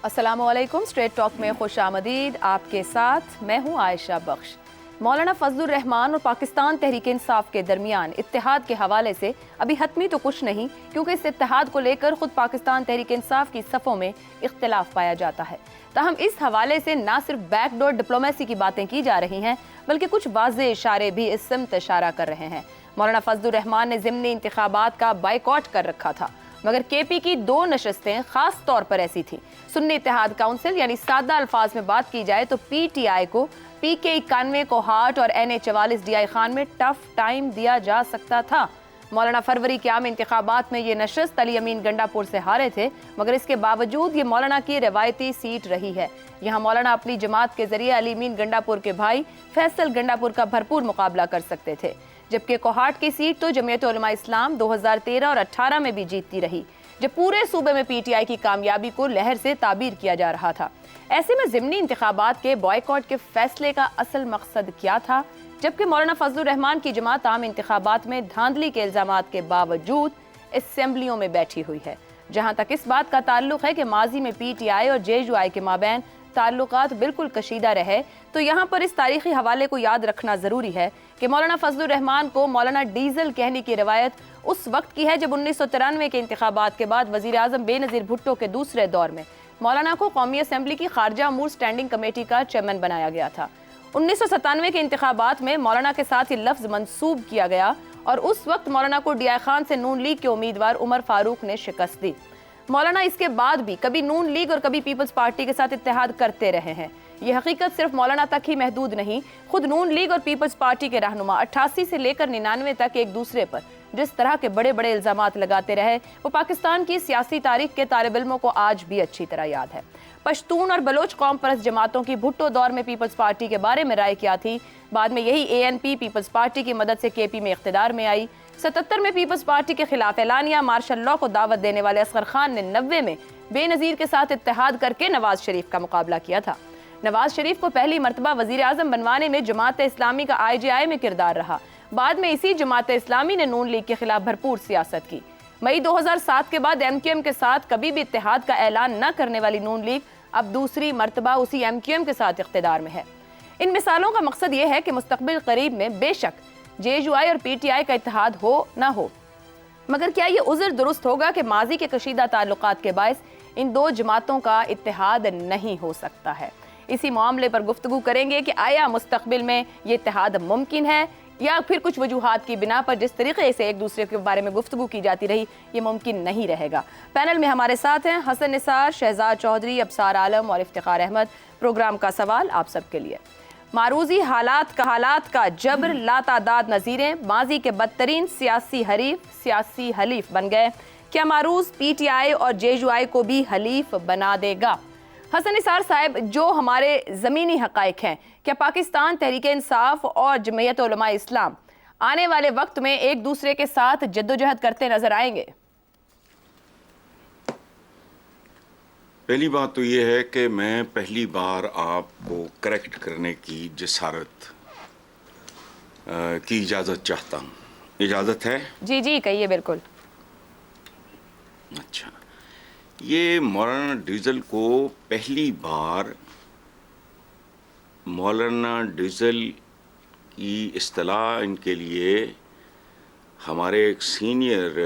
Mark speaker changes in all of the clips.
Speaker 1: अस्सलामुअलैकुम। Straight talk में खुश आमदीद। आपके साथ मैं हूँ आयशा बख्श। मौलाना फजलुर रहमान और पाकिस्तान तहरीक इंसाफ के दरमियान इत्तेहाद के हवाले से अभी हतमी तो कुछ नहीं, क्योंकि इस इत्तेहाद को लेकर खुद पाकिस्तान तहरीक इंसाफ की सफ़ों में इख्तिलाफ पाया जाता है। ताहम इस हवाले से ना सिर्फ बैकडोर डिप्लोमेसी की बातें की जा रही हैं, बल्कि कुछ वाज़ेह इशारे भी इस सिमत इशारा कर रहे हैं। मौलाना फजलुर रहमान ने ज़िमनी इंतखाबात का बाइकॉट कर रखा था, मगर केपी की 2 नशस्तें खास तौर पर ऐसी थी। सुन्नी इत्तेहाद काउंसिल यानी सादा अल्फाज में बात की जाए तो पीटीआई को पीके 91 को हार्ट और एनए 44 डीआई खान में टफ टाइम दिया जा सकता था। मौलाना फरवरी के आम इंतखाबात में ये नशस्त अली अमीन गंडापुर से हारे थे, मगर इसके बावजूद ये मौलाना की रवायती सीट रही है। यहाँ मौलाना अपनी जमात के जरिए अली अमीन गंडापुर के भाई फैसल गंडापुर का भरपूर मुकाबला कर सकते थे, जबकि कोहाट की सीट तो जमीयत उलमा इस्लाम 2013 और 18 में भी जीतती रही, जब पूरे सूबे में पीटीआई की कामयाबी को लहर से ताबीर किया जा रहा था। ऐसे में ज़िमनी इंतखाबात के बॉयकॉट के फैसले का असल मकसद क्या था, जबकि मौलाना फजलुर रहमान की जमात आम इंतखाबात में धांधली के इल्जामात के बावजूद असेंबलियों में बैठी हुई है। जहां तक इस बात का ताल्लुक है कि माजी में पीटीआई और जेयूआई के माबैन ताल्लुकात बिल्कुल कशीदा रहे, तो यहाँ पर इस तारीखी हवाले को याद रखना ज़रूरी है कि मौलाना फजलुर रहमान को मौलाना डीजल कहने की रवायत उस वक्त की है जब 1993 के इंतखाबात के बाद वज़ीर आज़म बेनज़ीर भुट्टो के दूसरे दौर में मौलाना को कौमी असम्बली की खारजा अमूर स्टैंडिंग कमेटी का चेयरमैन बनाया गया था। 1997 के इंतखाबात में मौलाना के साथ ये लफ्ज़ मंसूब किया गया और उस वक्त मौलाना को डीआई खान से नून लीग के उम्मीदवार उमर फारूक ने शिकस्त दी। मौलाना इसके बाद भी कभी नून लीग और कभी पीपल्स पार्टी के साथ इत्तेहाद करते रहे हैं। यह हकीकत सिर्फ मौलाना तक ही महदूद नहीं, खुद नून लीग और पीपल्स पार्टी के रहनुमा 88 से लेकर 99 तक एक दूसरे पर जिस तरह के बड़े बड़े इल्जामात लगाते रहे, वो पाकिस्तान की सियासी तारीख के तालिब इल्मों को आज भी अच्छी तरह याद है। पश्तून और बलोच कौम परस्त जमातों की भुट्टो दौर में पीपल्स पार्टी के बारे में राय क्या थी। बाद में यही एएनपी पीपल्स पार्टी की मदद से केपी में इख्तिदार में आई। 77 में पीपल्स पार्टी के खिलाफ एलानिया मार्शल लॉ को दावत देने वाले असगर खान ने 90 में बेनज़ीर के साथ इत्तेहाद करके नवाज शरीफ का मुकाबला किया था। नवाज शरीफ को पहली मरतबा वज़ीर आज़म बनवाने में जमात इस्लामी का IJI में किरदार रहा। बाद में इसी जमात इस्लामी ने नून लीग के खिलाफ भरपूर सियासत की। मई 2007 के बाद MQM के साथ कभी भी इत्तेहाद का ऐलान न करने वाली नून लीग अब दूसरी मरतबा उसी MQM के साथ इख्तिदार में है। इन मिसालों का मकसद ये है कि मुस्तकबिल करीब में बेशक जेयूआई और पीटीआई का इत्तेहाद हो ना हो, मगर क्या ये उज़्र दुरुस्त होगा कि माजी के कशीदा ताल्लुकात के बायस इन 2 जमातों का इत्तेहाद नहीं हो सकता है। इसी मामले पर गुफ्तगू करेंगे कि आया मुस्तकबिल में ये इत्तेहाद मुमकिन है या फिर कुछ वजूहात की बिना पर जिस तरीके से एक दूसरे के बारे में गुफ्तगू की जाती रही ये मुमकिन नहीं रहेगा। पैनल में हमारे साथ हैं हसन निसार, शहजाद चौधरी, अबसार आलम और इफ्तिखार अहमद। प्रोग्राम का सवाल आप सबके लिए। मारूजी हालात का जबर लातादाद नज़ीरें माजी के बदतरीन सियासी हलीफ बन गए। क्या मारूज पीटीआई और जेयूआई को भी हलीफ बना देगा? हसन निसार साहब, जो हमारे ज़मीनी हक़ाइक़ हैं, क्या पाकिस्तान तहरीक इंसाफ और जमीयत उलमा इस्लाम आने वाले वक्त में एक दूसरे के साथ जद्दोजहद करते नजर आएंगे?
Speaker 2: पहली बात तो ये है कि मैं पहली बार आपको करेक्ट करने की जिसारत की इजाज़त चाहता हूँ। इजाज़त है?
Speaker 1: जी जी कहिए। बिल्कुल।
Speaker 2: अच्छा, ये मौलाना डीजल को पहली बार मौलाना डीजल की इस्तिलाह इनके लिए हमारे एक सीनियर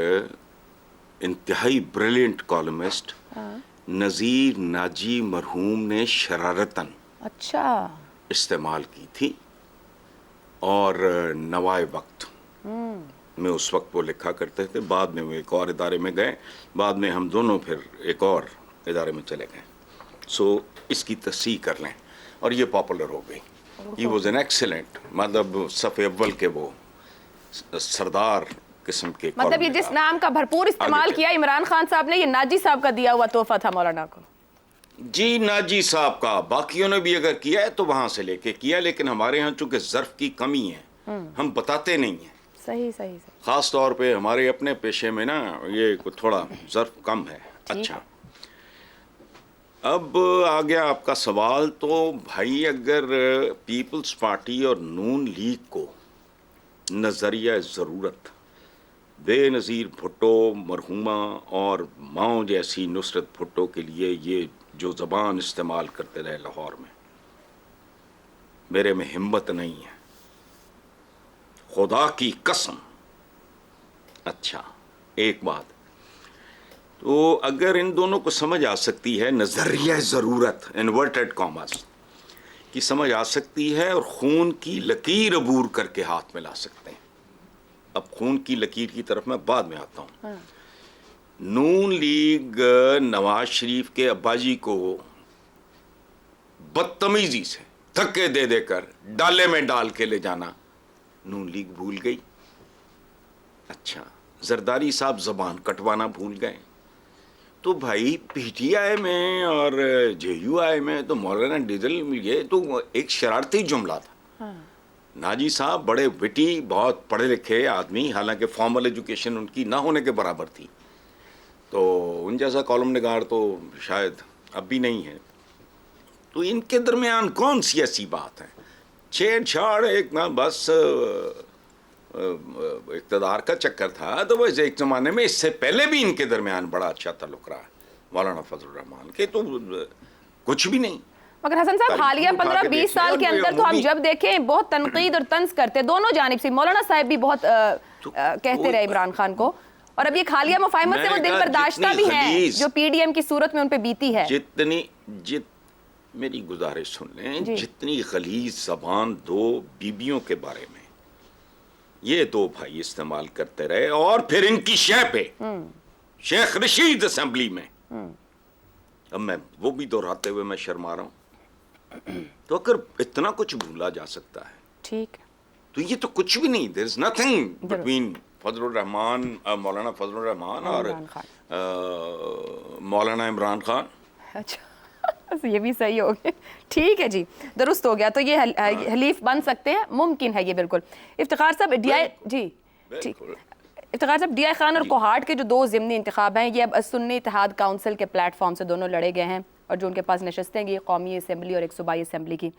Speaker 2: इंतहाई ब्रिलियंट कॉलमिस्ट नज़ीर नाजी मरहूम ने शरारतन इस्तेमाल की थी और नवाए वक्त में उस वक्त वो लिखा करते थे। बाद में वो एक और इदारे में गए, बाद में हम दोनों फिर एक और इदारे में चले गए। सो इसकी तस्सीह कर लें और ये पॉपुलर हो गई। ही वॉज एन एक्सेलेंट, मतलब सफ़े अव्वल के वो सरदार किस्म के।
Speaker 1: मतलब ये जिस नाम का भरपूर इस्तेमाल किया इमरान खान साहब ने, ये नाजी साहब का दिया हुआ तोहफा था मौलाना को।
Speaker 2: जी, नाजी साहब का। बाकियों ने भी अगर किया है तो वहां से लेके किया, लेकिन हमारे यहाँ चूंकि ज़र्फ की कमी है हम बताते नहीं हैं।
Speaker 1: सही सही सही।
Speaker 2: ख़ास तौर पे हमारे अपने पेशे में ना ये थोड़ा ज़र्फ कम है। अच्छा, अब आ गया आपका सवाल। तो भाई, अगर पीपल्स पार्टी और नून लीग को नज़रिया ज़रूरत बेनज़ीर भुट्टो मरहुमा और माओ जैसी नुसरत भुट्टो के लिए ये जो ज़बान इस्तेमाल करते रहे लाहौर में, मेरे में हिम्मत नहीं है, खुदा की कसम। अच्छा, एक बात तो अगर इन दोनों को समझ आ सकती है, नजरिया ज़रूरत इन्वर्टेड कॉमर्स की समझ आ सकती है, और खून की लकीर अबूर करके हाथ में ला सकते हैं। अब खून की लकीर की तरफ मैं बाद में आता हूं। नून लीग नवाज शरीफ के अब्बाजी को बदतमीजी से धक्के दे देकर डाले में डाल के ले जाना नून लीग भूल गई। अच्छा, जरदारी साहब जबान कटवाना भूल गए। तो भाई पीटीआई में और जेयूआई में तो मौलाना डीजल, ये तो एक शरारती जुमला था। नाजी साहब बड़े विटी, बहुत पढ़े लिखे आदमी, हालांकि फॉर्मल एजुकेशन उनकी ना होने के बराबर थी, तो उन जैसा कॉलम निगार तो शायद अब भी नहीं है। तो इनके दरमियान कौन सी ऐसी बात है? छेड़छाड़ एक ना बस इक़्तिदार का चक्कर था। तो वैसे एक ज़माने में इससे पहले भी इनके दरमियान बड़ा अच्छा ताल्लुक़ रहा है मौलाना फजलुर रहमान के, तो कुछ भी नहीं।
Speaker 1: मगर हसन साहब, हालिया 15-20 साल के अंदर तो हम जब देखें बहुत तनकीद और तंज करते दोनों जानिब से। मौलाना साहब भी बहुत कहते रहे इमरान खान को, और अब ये खालिया मुफाहिमत से वो दिल बर्दाश्ता भी हैं जो पीडीएम की सूरत में उन पे बीती है।
Speaker 2: मेरी गुजारिश सुन लें, जितनी गलीज ज़बान दो बीबियों के बारे में ये दो भाई इस्तेमाल करते रहे, और फिर इनकी शय पे शेख रशीद असेंबली में, अब मैं वो भी दोहराते हुए मैं शर्मा रहा हूं। तो अगर इतना कुछ भूला जा सकता है,
Speaker 1: ठीक,
Speaker 2: तो ये तो कुछ भी नहीं। There is nothing between Fazlur Rahman, Maulana Fazlur Rahman और मौलाना इमरान खान।
Speaker 1: अच्छा, ये भी सही हो गया, ठीक है जी, दुरुस्त हो गया। तो ये हलीफ बन सकते हैं, मुमकिन है ये बिल्कुल। इफ्तिखार साहब, डीआई जी ठीक, इफ्तिखार साहब, डीआई खान और कोहाट के जो दो ज़िमनी इंतखाब हैं, ये अब सुन्नी इत्तेहाद काउंसिल के प्लेटफॉर्म से दोनों लड़े गए हैं, और जो उनके पास नशस्तें हैं, कौमी असम्बली और एक सूबाई असम्बली की।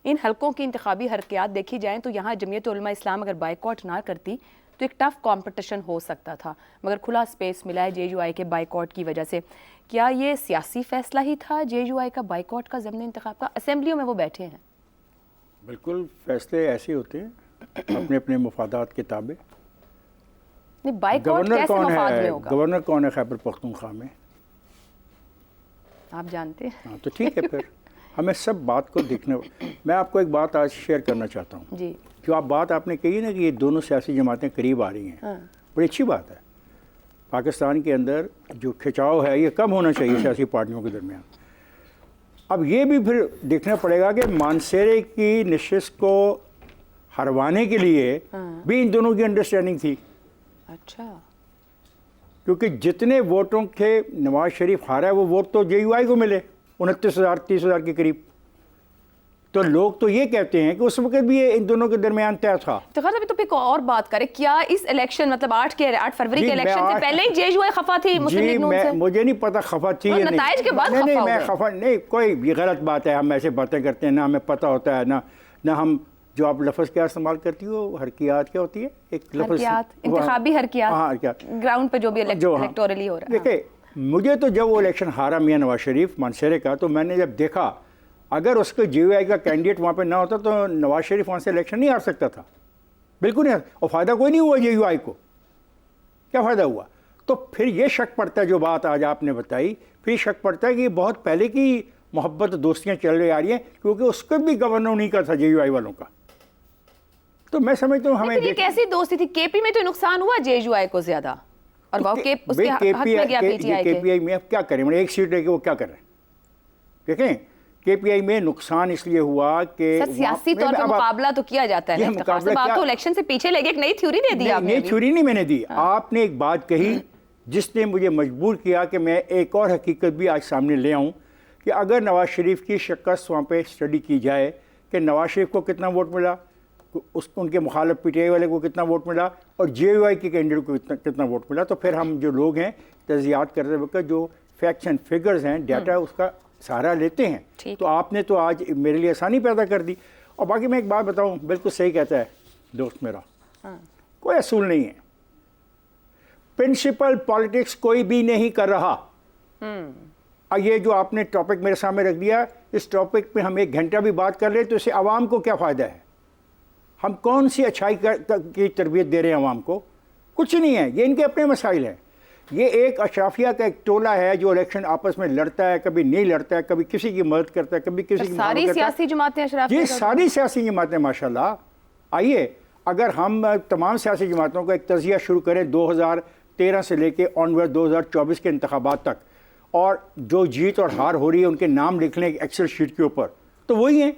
Speaker 1: इन हलकों की इंतखाबी हरकियात देखी जाएँ तो यहाँ जमीयत उलमा इस्लाम अगर बाइकआउट ना करती तो एक टफ कंपटीशन हो सकता था, मगर खुला स्पेस मिला है जेयूआई के बाइकआउट की वजह से। क्या ये सियासी फैसला ही था जेयूआई का बाइकआउट का ज़िमनी इंतखाब का? असेंबलियों में वो बैठे हैं।
Speaker 3: बिल्कुल, फैसले ऐसे होते हैं अपने अपने मफादात के ताबे।
Speaker 1: नहीं, बाइकआउट कैसे मफाद में होगा?
Speaker 3: गवर्नर कौन है खैबर पख्तूनख्वा में?
Speaker 1: आप जानते हैं।
Speaker 3: हाँ, तो ठीक है, फिर हमें सब बात को देखना। मैं आपको एक बात आज शेयर करना चाहता हूँ
Speaker 1: जी।
Speaker 3: जो आप बात आपने कही ना कि ये दोनों सियासी जमातें करीब आ रही हैं, बड़ी अच्छी बात है। पाकिस्तान के अंदर जो खिंचाव है ये कम होना चाहिए सियासी पार्टियों के दरमियान। अब ये भी फिर देखना पड़ेगा कि मानसेरे की नशिस्त को हरवाने के लिए भी इन दोनों की अंडरस्टैंडिंग थी।
Speaker 1: अच्छा,
Speaker 3: क्योंकि जितने वोटों के नवाज शरीफ हारा है वो वोट तो जेयूआई को मिले, 29,000 30,000 के करीब। तो लोग तो ये कहते हैं कि उस वक्त भी ये इन दोनों के दरमियान तय था।
Speaker 1: तो खैर अभी तो एक और बात करें, क्या इस इलेक्शन मतलब 8 फरवरी के इलेक्शन से पहले ही जेयूआई खफा थी मुस्लिम लीग नून से?
Speaker 3: मुझे नहीं पता खफा थी या नहीं।
Speaker 1: नताइज के बाद
Speaker 3: नहीं, मैं खफा नहीं, कोई भी गलत बात है। हम ऐसे बातें करते हैं ना, हमें पता होता है ना हम जो आप लफ्ज़ क्या इस्तेमाल करती हो, हरकियात क्या होती है? एक लफ्ज़
Speaker 1: इंतखाबी हरकियात,
Speaker 3: हाँ, क्या
Speaker 1: ग्राउंड पे जो भी इलेक्टोरली हो रहा है।
Speaker 3: देखिए, मुझे तो जब वो इलेक्शन हारा मियां नवाज शरीफ मानसेरे का, तो मैंने जब देखा अगर उसके जेयूआई का कैंडिडेट वहाँ पे ना होता तो नवाज शरीफ वहाँ से इलेक्शन नहीं हार सकता था, बिल्कुल नहीं। और फ़ायदा कोई नहीं हुआ जेयूआई को, क्या फ़ायदा हुआ? तो फिर ये शक पड़ता है, जो बात आज आपने बताई, फिर शक पड़ता है कि बहुत पहले की मोहब्बत दोस्तियाँ चल रही आ रही हैं, क्योंकि उसको भी गवर्नर उन्हीं का था जेयूआई वालों का। तो मैं समझता हूँ हमें
Speaker 1: ये कैसी दोस्ती थी? केपी में तो नुकसान हुआ जेयूआई को ज़्यादा, और वो उसके हक में गया पीटीआई के।
Speaker 3: केपीआई में अब क्या करें, मतलब एक सीट लेके वो क्या कर रहे हैं? देखें, केपीआई में नुकसान इसलिए हुआ कि
Speaker 1: सियासी तौर पे मुकाबला तो किया जाता है। आप तो इलेक्शन से पीछे लेके एक नई थ्योरी दे दी आपने।
Speaker 3: नई थ्योरी नहीं मैंने दी, आपने एक बात कही जिसने मुझे मजबूर किया कि मैं एक और हकीकत भी आज सामने ले आऊँ कि अगर नवाज शरीफ की शिकस्त वहाँ पे स्टडी की जाए कि नवाज शरीफ को कितना वोट मिला, उनके मुखालिफ पीटीआई वाले को कितना वोट मिला, और जेयूआई के कैंडिडेट को कितना वोट मिला, तो फिर हम जो लोग हैं तजियात करते वक्त जो फैक्ट्स एंड फिगर्स हैं, डाटा, उसका सहारा लेते हैं। तो आपने तो आज मेरे लिए आसानी पैदा कर दी। और बाकी मैं एक बात बताऊं, बिल्कुल सही कहता है दोस्त मेरा, कोई असूल नहीं है। प्रिंसिपल पॉलिटिक्स कोई भी नहीं कर रहा। ये जो आपने टॉपिक मेरे सामने रख दिया, इस टॉपिक पे हम 1 घंटा भी बात कर ले तो इससे आवाम को क्या फ़ायदा है? हम कौन सी अच्छाई की तरबियत दे रहे हैं आवाम को? कुछ नहीं है, ये इनके अपने मसाइल हैं। ये एक अशराफिया का एक टोला है जो इलेक्शन आपस में लड़ता है, कभी नहीं लड़ता है, कभी किसी की मदद करता है, कभी किसी की
Speaker 1: सारी सियासी जमातें अशराफिया
Speaker 3: ये
Speaker 1: का
Speaker 3: सारी सियासी जमातें माशाल्लाह। आइए अगर हम तमाम सियासी जमातों का एक तजिया शुरू करें 2013 से लेके ऑनवर्ड 2024 के इंतखाबात तक, और जो जीत और हार हो रही है उनके नाम लिख लें एक्सेल शीट के ऊपर, तो वही है,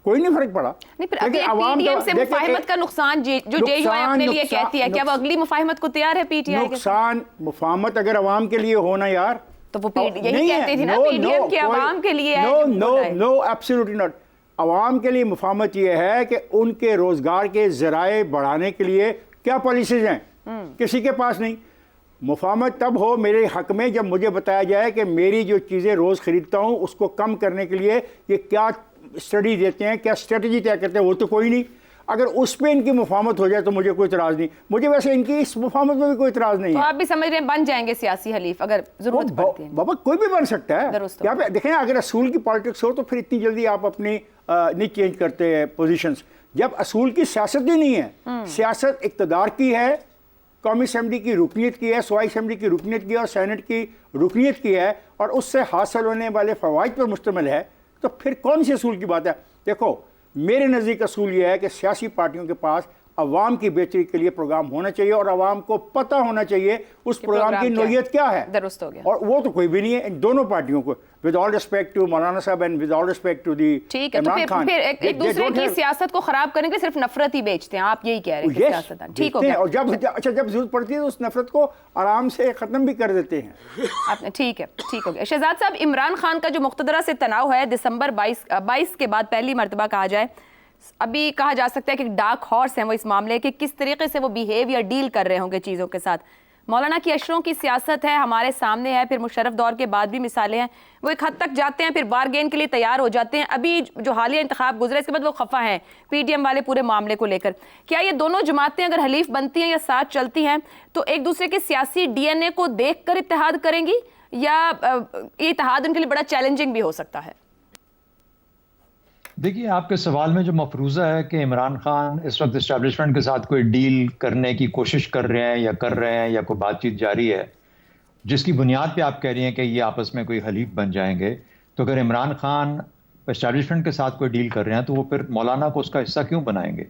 Speaker 3: कोई नहीं फर्क पड़ा।
Speaker 1: नहीं, फिर अगर पीडीएम से मुफाहिमत का नुकसान जो जेयूआई अपने लिए कहती है, क्या वो अगली मुफाहिमत को तैयार है पीटीआई के?
Speaker 3: नुकसान मुफाहमत अगर आवाम के लिए हो ना यार,
Speaker 1: तो वो यही कहती थी ना पीडीएम के आवाम के लिए है।
Speaker 3: No absolutely not. आवाम के लिए मुफाहमत ये है कि उनके रोजगार के जराए बढ़ाने के लिए क्या पॉलिसीज हैं, किसी के पास नहीं। मुफाहमत तब हो मेरे हक में जब मुझे बताया जाए कि मेरी जो चीज़ें रोज़ ख़रीदता हूँ उसको कम करने के लिए ये क्या स्टडी देते हैं, क्या स्ट्रेटजी तय करते हैं, वो तो कोई नहीं। अगर उस पर इनकी मुफाहमत हो जाए तो मुझे कोई इतराज़ नहीं। मुझे वैसे इनकी इस मुफाहमत में भी कोई इतराज़ नहीं
Speaker 1: तो
Speaker 3: है।
Speaker 1: आप भी समझ रहे हैं बन जाएंगे सियासी हलीफ अगर जरूरत पड़ती है?
Speaker 3: बाबा कोई भी बन सकता है।
Speaker 1: दुरुस्त हो।
Speaker 3: यहाँ पे देखें, अगर असूल की पॉलिटिक्स हो तो फिर इतनी जल्दी आप अपनी नहीं चेंज करते हैं पोजीशंस। जब असूल की सियासत ही नहीं है, सियासत इक़्तिदार की है, कौमी असम्बली की रुकनीत की है, सूबाई असम्बली की रुकनीत की है और सेनेट की रुकनीत की है, और उससे हासिल होने वाले फ़वाइद पर मुश्तमिल है, तो फिर कौन सी असूल की बात है? देखो मेरे नज़दीक असूल यह है कि सियासी पार्टियों के पास अवाम की बेहतरी के लिए प्रोग्राम होना चाहिए और अवाम को पता होना चाहिए उस प्रोग्राम की नोयत क्या है।
Speaker 1: दुरुस्त हो गया।
Speaker 3: और वो तो कोई भी नहीं है इन दोनों पार्टियों को, with all respect to Maulana Sahab and with all respect to the Imran Khan.
Speaker 1: फिर एक दूसरे की सियासत को खराब करने के लिए सिर्फ नफरत ही बेचते हैं, आप यही कह रहे हैं कि सियासतदान। ठीक हो गया।
Speaker 3: और जब जरूरत पड़ती है तो उस नफरत को आराम से खत्म भी कर देते हैं।
Speaker 1: आपने ठीक है, ठीक हो गया। शहजाद साहब, इमरान खान का जो मुख्तदरा से तनाव है दिसंबर 22 के बाद पहली मरतबा कहा जाए, अभी कहा जा सकता है कि डार्क हॉर्स हैं वो इस मामले के, किस तरीके से वो बिहेव या डील कर रहे होंगे चीज़ों के साथ। मौलाना की अशरों की सियासत है, हमारे सामने है, फिर मुशर्रफ दौर के बाद भी मिसालें हैं, वो एक हद तक जाते हैं, फिर बारगेन के लिए तैयार हो जाते हैं। अभी जो हालिया इंतखाब गुजरे इसके बाद वो खफा हैं पीडीएम वाले पूरे मामले को लेकर। क्या ये दोनों जमातें अगर हलीफ बनती हैं या साथ चलती हैं तो एक दूसरे के सियासी डीएनए को देख कर इत्तेहाद करेंगी, या ये इत्तेहाद उनके लिए बड़ा चैलेंजिंग भी हो सकता है?
Speaker 4: देखिए, आपके सवाल में जो मफरूज़ा है कि इमरान खान इस वक्त इस्टेब्लिशमेंट के साथ कोई डील करने की कोशिश कर रहे हैं या कोई बातचीत जारी है, जिसकी बुनियाद पे आप कह रही हैं कि ये आपस में कोई हलीफ बन जाएंगे, तो अगर इमरान खान इस्टेब्लिशमेंट के साथ कोई डील कर रहे हैं तो वो फिर मौलाना को उसका हिस्सा क्यों बनाएंगे?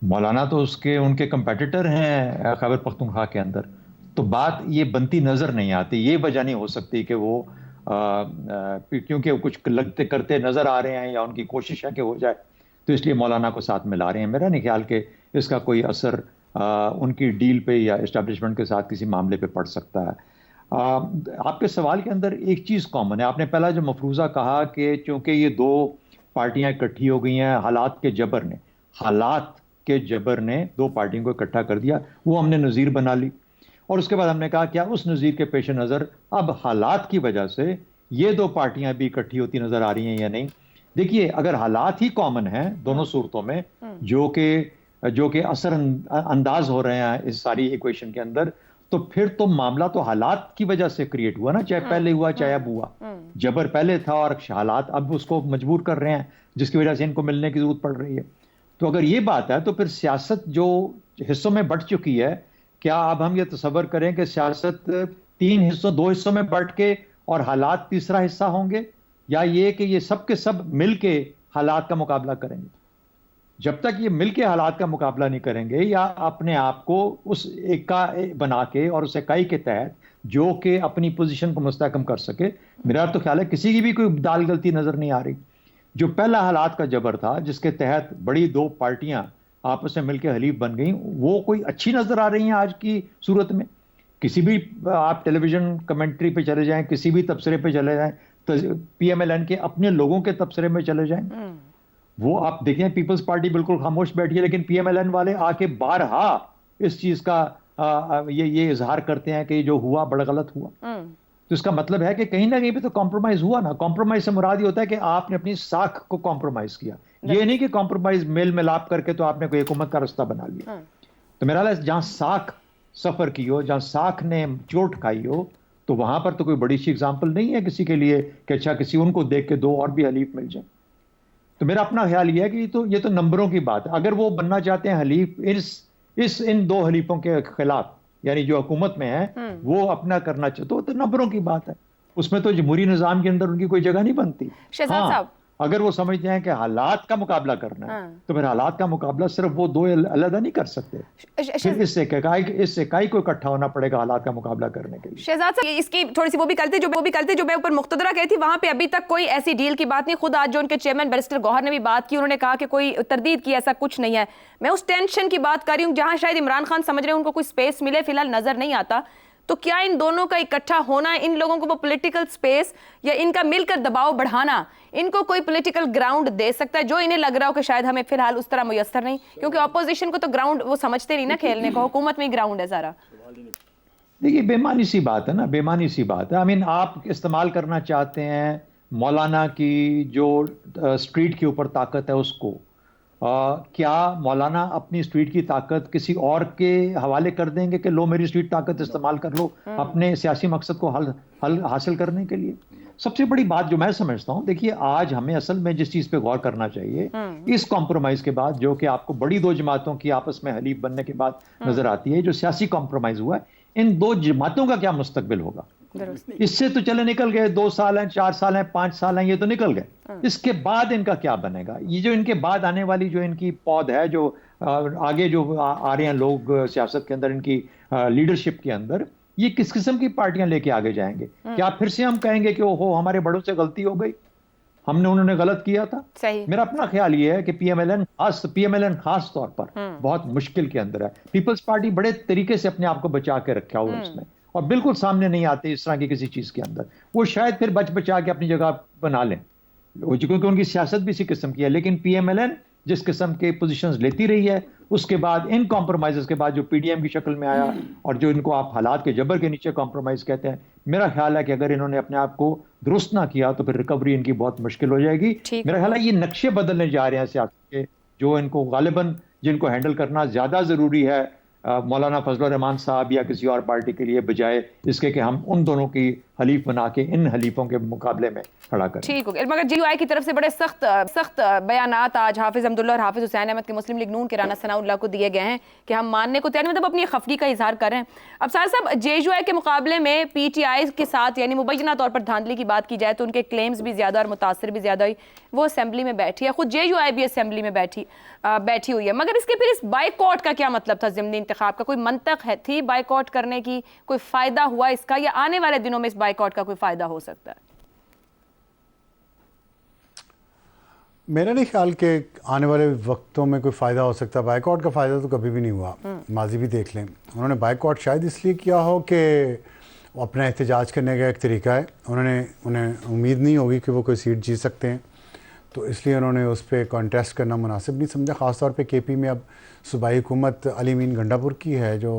Speaker 4: मौलाना तो उनके कंपेटिटर हैं खैबर पख्तूनख्वा के अंदर। तो बात ये बनती नज़र नहीं आती। ये वजह नहीं हो सकती कि वो क्योंकि वो कुछ करते नज़र आ रहे हैं या उनकी कोशिश है कि हो जाए, तो इसलिए मौलाना को साथ मिला रहे हैं। मेरा नहीं ख्याल कि इसका कोई असर उनकी डील पे या इस्टेब्लिशमेंट के साथ किसी मामले पे पड़ सकता है। आपके सवाल के अंदर एक चीज़ कॉमन है। आपने पहला जो मफरूज़ा कहा कि चूँकि ये दो पार्टियाँ इकट्ठी हो गई हैं, हालात के जबर ने दो पार्टियों को इकट्ठा कर दिया, वो हमने नज़ीर बना ली। और उसके बाद हमने कहा क्या उस नज़ीर के पेश नज़र अब हालात की वजह से ये दो पार्टियां भी इकट्ठी होती नज़र आ रही हैं या नहीं? देखिए, अगर हालात ही कॉमन हैं दोनों सूरतों में, जो कि असर अंदाज हो रहे हैं इस सारी इक्वेशन के अंदर, तो फिर तो मामला तो हालात की वजह से क्रिएट हुआ ना, चाहे पहले हुआ चाहे अब हुआ। जबर पहले था और हालात अब उसको मजबूर कर रहे हैं, जिसकी वजह से इनको मिलने की जरूरत पड़ रही है। तो अगर ये बात है तो फिर सियासत जो हिस्सों में बंट चुकी है, क्या अब हम ये तसव्वुर करें कि सियासत दो हिस्सों में बंट के और हालात तीसरा हिस्सा होंगे, या ये कि ये सब के सब मिल के हालात का मुकाबला करेंगे? जब तक ये मिल के हालात का मुकाबला नहीं करेंगे या अपने आप को उस इक्का बना के और उस इकाई के तहत जो कि अपनी पोजीशन को मुस्तहकम कर सके, मेरा तो ख्याल है किसी की भी कोई दाल गलती नजर नहीं आ रही। जो पहला हालात का जबर था जिसके तहत बड़ी दो पार्टियां आपस में मिलकर हलीफ बन गई, वो कोई अच्छी नजर आ रही हैं आज की सूरत में? किसी भी आप टेलीविजन कमेंट्री पे चले जाएं, किसी भी तबसरे पे चले जाएं, तो पीएमएलएन के अपने लोगों के तबसरे में चले जाएं, वो आप देखें पीपल्स पार्टी बिल्कुल खामोश बैठी है, लेकिन पीएमएलएन वाले आके बारहा इस चीज का ये इजहार करते हैं कि जो हुआ बड़ा गलत हुआ। तो इसका मतलब है कि कहीं ना कहीं पे तो कॉम्प्रोमाइज हुआ ना। कॉम्प्रोमाइज से मुराद ये होता है कि आपने अपनी साख को कॉम्प्रोमाइज किया, ये नहीं कि कॉम्प्रोमाइज मेल मिलाप करके तो आपने कोई हुकूमत का रास्ता बना लिया। तो मेरा जहां साख सफर की हो, जहां साख ने चोट खाई हो, तो वहां पर तो कोई बड़ी सी एग्जाम्पल नहीं है किसी के लिए कि अच्छा किसी उनको देख के 2 और भी हलीफ मिल जाए। तो मेरा अपना ख्याल यह है कि ये तो नंबरों की बात है। अगर वो बनना चाहते हैं हलीफ इन 2 हलीफों के खिलाफ, यानी जो हुकूमत में है वो अपना करना चाहते तो नंबरों की बात है, उसमें तो जमहूरी निजाम के अंदर उनकी कोई जगह नहीं बनती।
Speaker 1: शहजाद साहब,
Speaker 4: अगर वो समझते हैं कि हालात का मुकाबला करना है तो फिर हालात का मुकाबला सिर्फ वो 2 अलग नहीं कर सकते, फिर इससे इकाई को इकट्ठा होना पड़ेगा हालात का मुकाबला करने के लिए।
Speaker 1: शहजाद साहब, इसकी थोड़ी सी वो भी करते जो मैं ऊपर मुख्तदरा कही थी, वहां पे अभी तक कोई ऐसी डील की बात नहीं। खुद आज जो उनके चेयरमैन बैरिस्टर गौहर ने भी बात की, उन्होंने कहा कि कोई तरदीद की ऐसा कुछ नहीं है। मैं उस टेंशन की बात कर रही हूँ जहां शायद इमरान खान समझ रहे हैं उनको कोई स्पेस मिले, फिलहाल नजर नहीं आता। तो क्या इन दोनों का इकट्ठा होना, इन लोगों को वो पॉलिटिकल स्पेस या इनका मिलकर दबाव बढ़ाना इनको कोई पॉलिटिकल ग्राउंड दे सकता है, जो इन्हें लग रहा हो कि शायद हमें फिलहाल उस तरह मुयस्सर नहीं, क्योंकि ऑपोजिशन को तो ग्राउंड वो समझते नहीं ना खेलने को, हुकूमत में ही ग्राउंड है सारा।
Speaker 4: देखिए बेमानी सी बात है ना, बेमानी सी बात है। आई मीन आप इस्तेमाल करना चाहते हैं मौलाना की जो स्ट्रीट के ऊपर ताकत है उसको, क्या मौलाना अपनी स्ट्रीट की ताकत किसी और के हवाले कर देंगे कि लो मेरी स्ट्रीट ताकत इस्तेमाल कर लो अपने सियासी मकसद को हल हासिल करने के लिए? सबसे बड़ी बात जो मैं समझता हूं, देखिए आज हमें असल में जिस चीज पे गौर करना चाहिए इस कॉम्प्रोमाइज के बाद, जो कि आपको बड़ी 2 जमातों की आपस में हलीफ बनने के बाद नजर आती है, जो सियासी कॉम्प्रोमाइज हुआ है, इन 2 जमातों का क्या मुस्तकबिल होगा? इससे तो चले निकल गए, 2 साल हैं, 4 साल हैं, 5 साल हैं, ये तो निकल गए। इसके बाद इनका क्या बनेगा? ये जो इनके बाद आने वाली जो इनकी पौध है, जो आगे जो आ रहे हैं लोग सियासत के अंदर, इनकी लीडरशिप के अंदर, ये किस किस्म की पार्टियां लेके आगे जाएंगे? क्या फिर से हम कहेंगे कि ओहो हमारे बड़ों से गलती हो गई, उन्होंने गलत किया था?
Speaker 1: सही।
Speaker 4: मेरा अपना ख्याल ये है कि पीएमएलएन खास तौर पर बहुत मुश्किल के अंदर है। पीपल्स पार्टी बड़े तरीके से अपने आप को बचा के रखा हुआ है उसमें, और बिल्कुल सामने नहीं आते इस तरह की किसी चीज के अंदर। वो शायद फिर बचा के अपनी जगह बना लें, क्योंकि उनकी सियासत भी इसी किस्म की है। लेकिन पीएमएलएन जिस किस्म के पोजीशंस लेती रही है, उसके बाद इन कॉम्प्रोमाइजेस के बाद जो पीडीएम की शक्ल में आया, और जो इनको आप हालात के जबर के नीचे कॉम्प्रोमाइज कहते हैं, मेरा ख्याल है कि अगर इन्होंने अपने आप को दुरुस्त ना किया तो फिर रिकवरी इनकी बहुत मुश्किल हो जाएगी। मेरा ख्याल है ये नक्शे बदलने जा रहे हैं सियासत के, जो इनको गालिबन जिनको हैंडल करना ज्यादा जरूरी है मौलाना फजलुर रहमान साहब या किसी और पार्टी के लिए, बजाय इसके कि हम उन दोनों की हलीफ बना के इन हलीफों के मुकाबले में खड़ा करें।
Speaker 1: ठीक हो गया। मगर जीयूआई की तरफ से बड़े सख्त बयानात आज हाफिज अब्दुल्ला और हाफिज हुसैन अहमद के मुस्लिम लीग नून के राना सनाउल्लाह को दिए गए हैं कि हम मानने को तैयार, मतलब अपनी खफगी का इजहार कर रहे हैं। अब साहब जेयूआई के मुकाबले में पीटीआई के साथ यानी मुबैना तौर पर धांधली की बात की जाए तो उनके क्लेम्स भी ज्यादा और मुतासर भी ज्यादा हुई। वो असेंबली में बैठी है, खुद जेयूआई भी असेंबली में बैठी हुई है। मगर इसके फिर इस बाइकआउट का क्या मतलब था? ज़िमनी इंतखाब का कोई मंतक थी बाइकआउट करने की? कोई फायदा हुआ इसका, या आने वाले दिनों में इस बाइकआउट का कोई फायदा हो सकता है?
Speaker 5: मेरा नहीं ख्याल कि आने वाले वक्तों में कोई फ़ायदा हो सकता है। बाइकआउट का फ़ायदा तो कभी भी नहीं हुआ, माजी भी देख लें। उन्होंने बाइकआउट शायद इसलिए किया हो कि अपना एहतजाज करने का एक तरीका है, उन्हें उम्मीद नहीं होगी कि वो कोई सीट जीत सकते हैं, तो इसलिए उन्होंने उस पर कॉन्टेस्ट करना मुनासिब नहीं समझा। ख़ास तौर पे केपी में अब सूबाई हुकूमत अली मीन गंडापुर की है, जो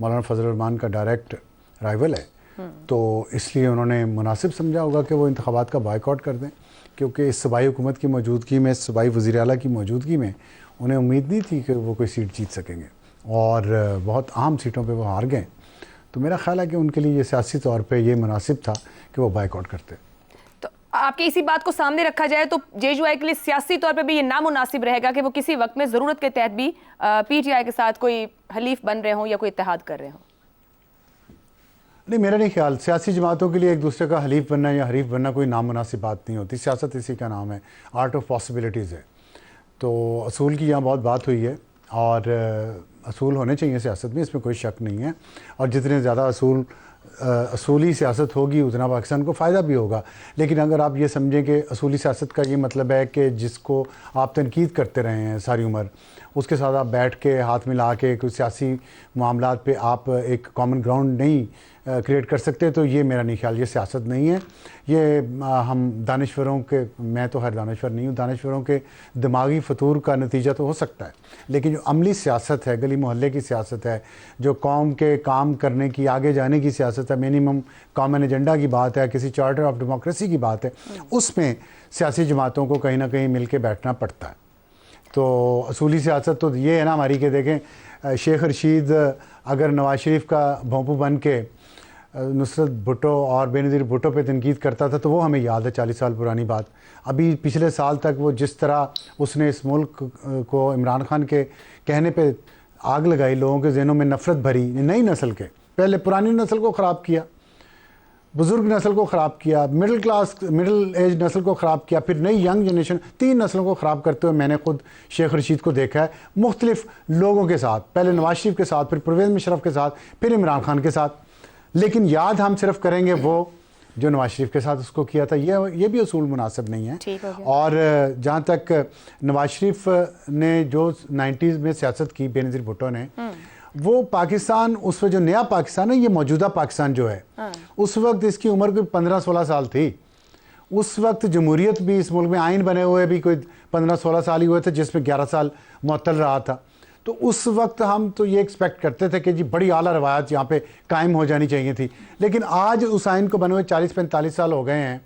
Speaker 5: मौलाना फजलुर रहमान का डायरेक्ट राइवल है, तो इसलिए उन्होंने मुनासिब समझा होगा कि वो इंतखाबात का बाइकआउट कर दें, क्योंकि इस सूबाई हुकूमत की मौजूदगी में, सूबाई वज़ीर आला की मौजूदगी में उन्हें उम्मीद नहीं थी कि वो कोई सीट जीत सकेंगे, और बहुत अहम सीटों पर वो हार गए। तो मेरा ख्याल है कि उनके लिए ये सियासी तौर पर यह मुनासिब था कि वो बाइकआउट करते।
Speaker 1: तो आपके इसी बात को सामने रखा जाए तो जेयूआई के लिए सियासी तौर पे भी ये नामुनासिब रहेगा कि वो किसी वक्त में ज़रूरत के तहत भी पीटीआई के साथ कोई हलीफ बन रहे हों या कोई इत्तेहाद कर रहे हों?
Speaker 5: नहीं, मेरा नहीं ख्याल। सियासी जमातों के लिए एक दूसरे का हलीफ बनना या हरीफ बनना कोई नामुनासिब बात नहीं होती। सियासत इसी का नाम है, आर्ट ऑफ पॉसिबिलिटीज़ है। तो असूल की यहाँ बहुत बात हुई है, और असूल होने चाहिए सियासत में, इसमें कोई शक नहीं है। और जितने ज़्यादा असूली सियासत होगी उतना पाकिस्तान को फ़ायदा भी होगा। लेकिन अगर आप ये समझें कि असूली सियासत का ये मतलब है कि जिसको आप तनकीद करते रहे हैं सारी उम्र, उसके साथ आप बैठ के हाथ मिला के कुछ सियासी मामलात पे आप एक कॉमन ग्राउंड नहीं क्रिएट कर सकते, तो ये मेरा नहीं ख्याल, ये सियासत नहीं है। ये हम दानिश्वरों के, मैं तो हर दानिश्वर नहीं हूँ, दानिश्वरों के दिमागी फतूर का नतीजा तो हो सकता है, लेकिन जो अमली सियासत है, गली मोहल्ले की सियासत है, जो कौम के काम करने की, आगे जाने की सियासत है, मिनिमम कॉमन एजेंडा की बात है, किसी चार्टर ऑफ डेमोक्रेसी की बात है, उसमें सियासी जमातों को कहीं ना कहीं मिल के बैठना पड़ता है। तो असूली सियासत तो ये है ना हमारी, कि देखें शेख रशीद अगर नवाज शरीफ का भोंपू बन के नुसरत भुट्टो और बेनज़ीर भुट्टो पे तनकीद करता था, तो वो हमें याद है 40 साल पुरानी बात। अभी पिछले साल तक वो जिस तरह उसने इस मुल्क को इमरान खान के कहने पे आग लगाई, लोगों के जहनों में नफ़रत भरी, नई नस्ल के, पहले पुरानी नस्ल को ख़राब किया, बुज़ुर्ग नस्ल को ख़राब किया, मिडिल एज नस्ल को ख़राब किया, फिर नई यंग जनरेशन, 3 नस्लों को ख़राब करते हुए मैंने खुद शेख रशीद को देखा है मुख्तलिफ लोगों के साथ, पहले नवाज शरीफ के साथ, फिर परवेज़ मुशर्रफ के साथ, फिर इमरान खान के साथ। लेकिन याद हम सिर्फ करेंगे वो जो नवाज शरीफ के साथ उसको किया था, ये भी उसूल मुनासिब नहीं है। और जहाँ तक नवाज शरीफ ने जो 90s में सियासत की, बेनज़ीर भुट्टो ने, वो पाकिस्तान, उस वक्त जो नया पाकिस्तान है, ये मौजूदा पाकिस्तान जो है, उस वक्त इसकी उम्र कोई 15-16 साल थी। उस वक्त जमहूरियत भी इस मुल्क में, आइन बने हुए भी कोई 15-16 साल ही हुए थे, जिसमें 11 साल मुअत्तल रहा था। तो उस वक्त हम तो ये एक्सपेक्ट करते थे कि जी बड़ी आला रवायत यहाँ पे कायम हो जानी चाहिए थी। लेकिन आज उस आइन को बने हुए 40-45 साल हो गए हैं,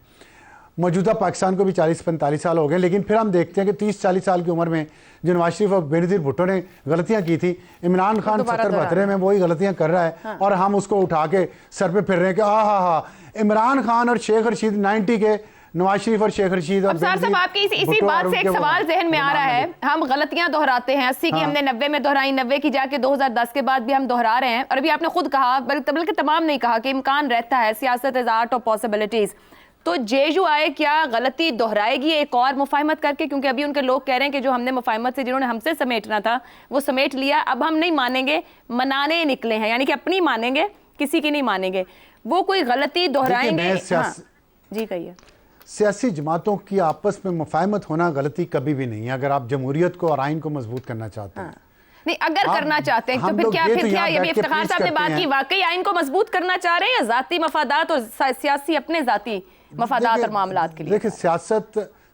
Speaker 5: मौजूदा पाकिस्तान को भी 40-45 साल हो गए। लेकिन फिर हम देखते हैं कि 30-40 साल की उम्र में जो नवाज शरीफ और बेनज़ीर भुट्टो ने गलतियां की थी, इमरान खान 70-72 में वही गलतियां कर रहा है। और हम उसको उठा के सर पे फिर रहे हैं कि हा इमरान खान और शेख रशीद 90 के, नवाज शरीफ और शेख रशीद।
Speaker 1: अब सर साहब, आपकी इसी बात से एक सवाल जहन में आ रहा है, हम गलतियां दोहराते हैं, 80 की हमने 90 में दोहराई, 90 की जाके 2010 के बाद भी हम दोहरा रहे हैं। और अभी आपने खुद कहा, बल्कि तमाम नहीं कहा, कि इम्कान रहता है, सियासत इज आर्ट ऑफ पॉसिबिलिटीज। तो जेयू आए क्या गलती दोहराएगी एक और मुफाहमत करके? क्योंकि अभी उनके लोग कह रहे हैं कि जो हमने मुफाहमत से, जिन्होंने हमसे समेटना था वो समेट लिया, अब हम नहीं मानेंगे, मनाने निकले हैं, यानी कि अपनी मानेंगे, किसी की नहीं मानेंगे। वो कोई गलती दोहराएंगे? हाँ जी कहिए।
Speaker 5: सियासी जमातों की आपस में मुफाहमत होना गलती कभी भी नहीं है, अगर आप जमहूरियत को और आइन को मजबूत करना चाहते हैं।
Speaker 1: नहीं, अगर करना चाहते हैं तो फिर क्या ये भी इफ्तिखार साहब ने बात की, वाकई आइन को मजबूत करना चाह रहे हैं या जाती मफादात और सियासी अपने जाती मफादात और मामलात के लिए?
Speaker 5: देखिए,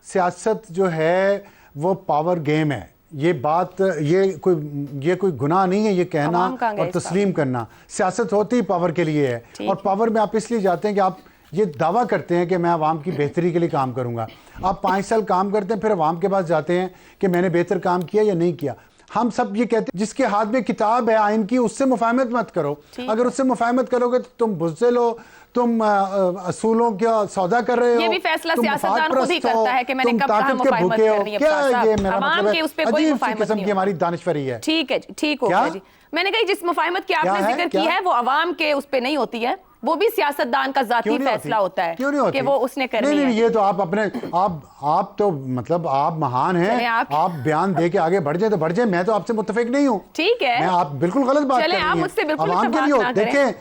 Speaker 5: सियासत जो है वो पावर गेम है। ये बात, ये कोई गुनाह नहीं है ये कहना और तस्लीम करना। सियासत होती ही पावर के लिए है, और पावर में आप इसलिए जाते हैं कि आप ये दावा करते हैं कि मैं आवाम की बेहतरी के लिए काम करूंगा। आप 5 साल काम करते हैं, फिर आवाम के पास जाते हैं कि मैंने बेहतर काम किया या नहीं किया। हम सब ये कहते हैं जिसके हाथ में किताब है आइन की, उससे मुफाहमत मत करो। अगर उससे मुफाहमत करोगे तो तुम बुज़दिल हो, तुम असूलों का सौदा कर रहे हो।
Speaker 1: ये भी फैसला सियासतदान खुद ही करता है कि मैंने कब कहां मुफाहमत करनी है।
Speaker 5: क्या ये मेरा
Speaker 1: मतलब है, उस पे कोई मुफाहमत नहीं,
Speaker 5: हमारी दानिशवरी है।
Speaker 1: ठीक है जी, ठीक हो गया जी। मैंने कहा जिस मुफाहमत की आपने जिक्र की है वो अवाम के उस पे नहीं होती है, वो भी सियासतदान का जाती फैसला होता है कि वो उसने करनी है।
Speaker 5: नहीं, ये तो आप अपने आप तो मतलब आप महान हैं, आप बयान दे के आगे बढ़ जाए तो बढ़ जाए, मैं तो आपसे मुत्तफिक नहीं हूँ।
Speaker 1: ठीक है,
Speaker 5: मैं आप बिल्कुल गलत बात कर रही हैं।
Speaker 1: आप मुझसे बिल्कुल
Speaker 5: अवाम के लिए देखें,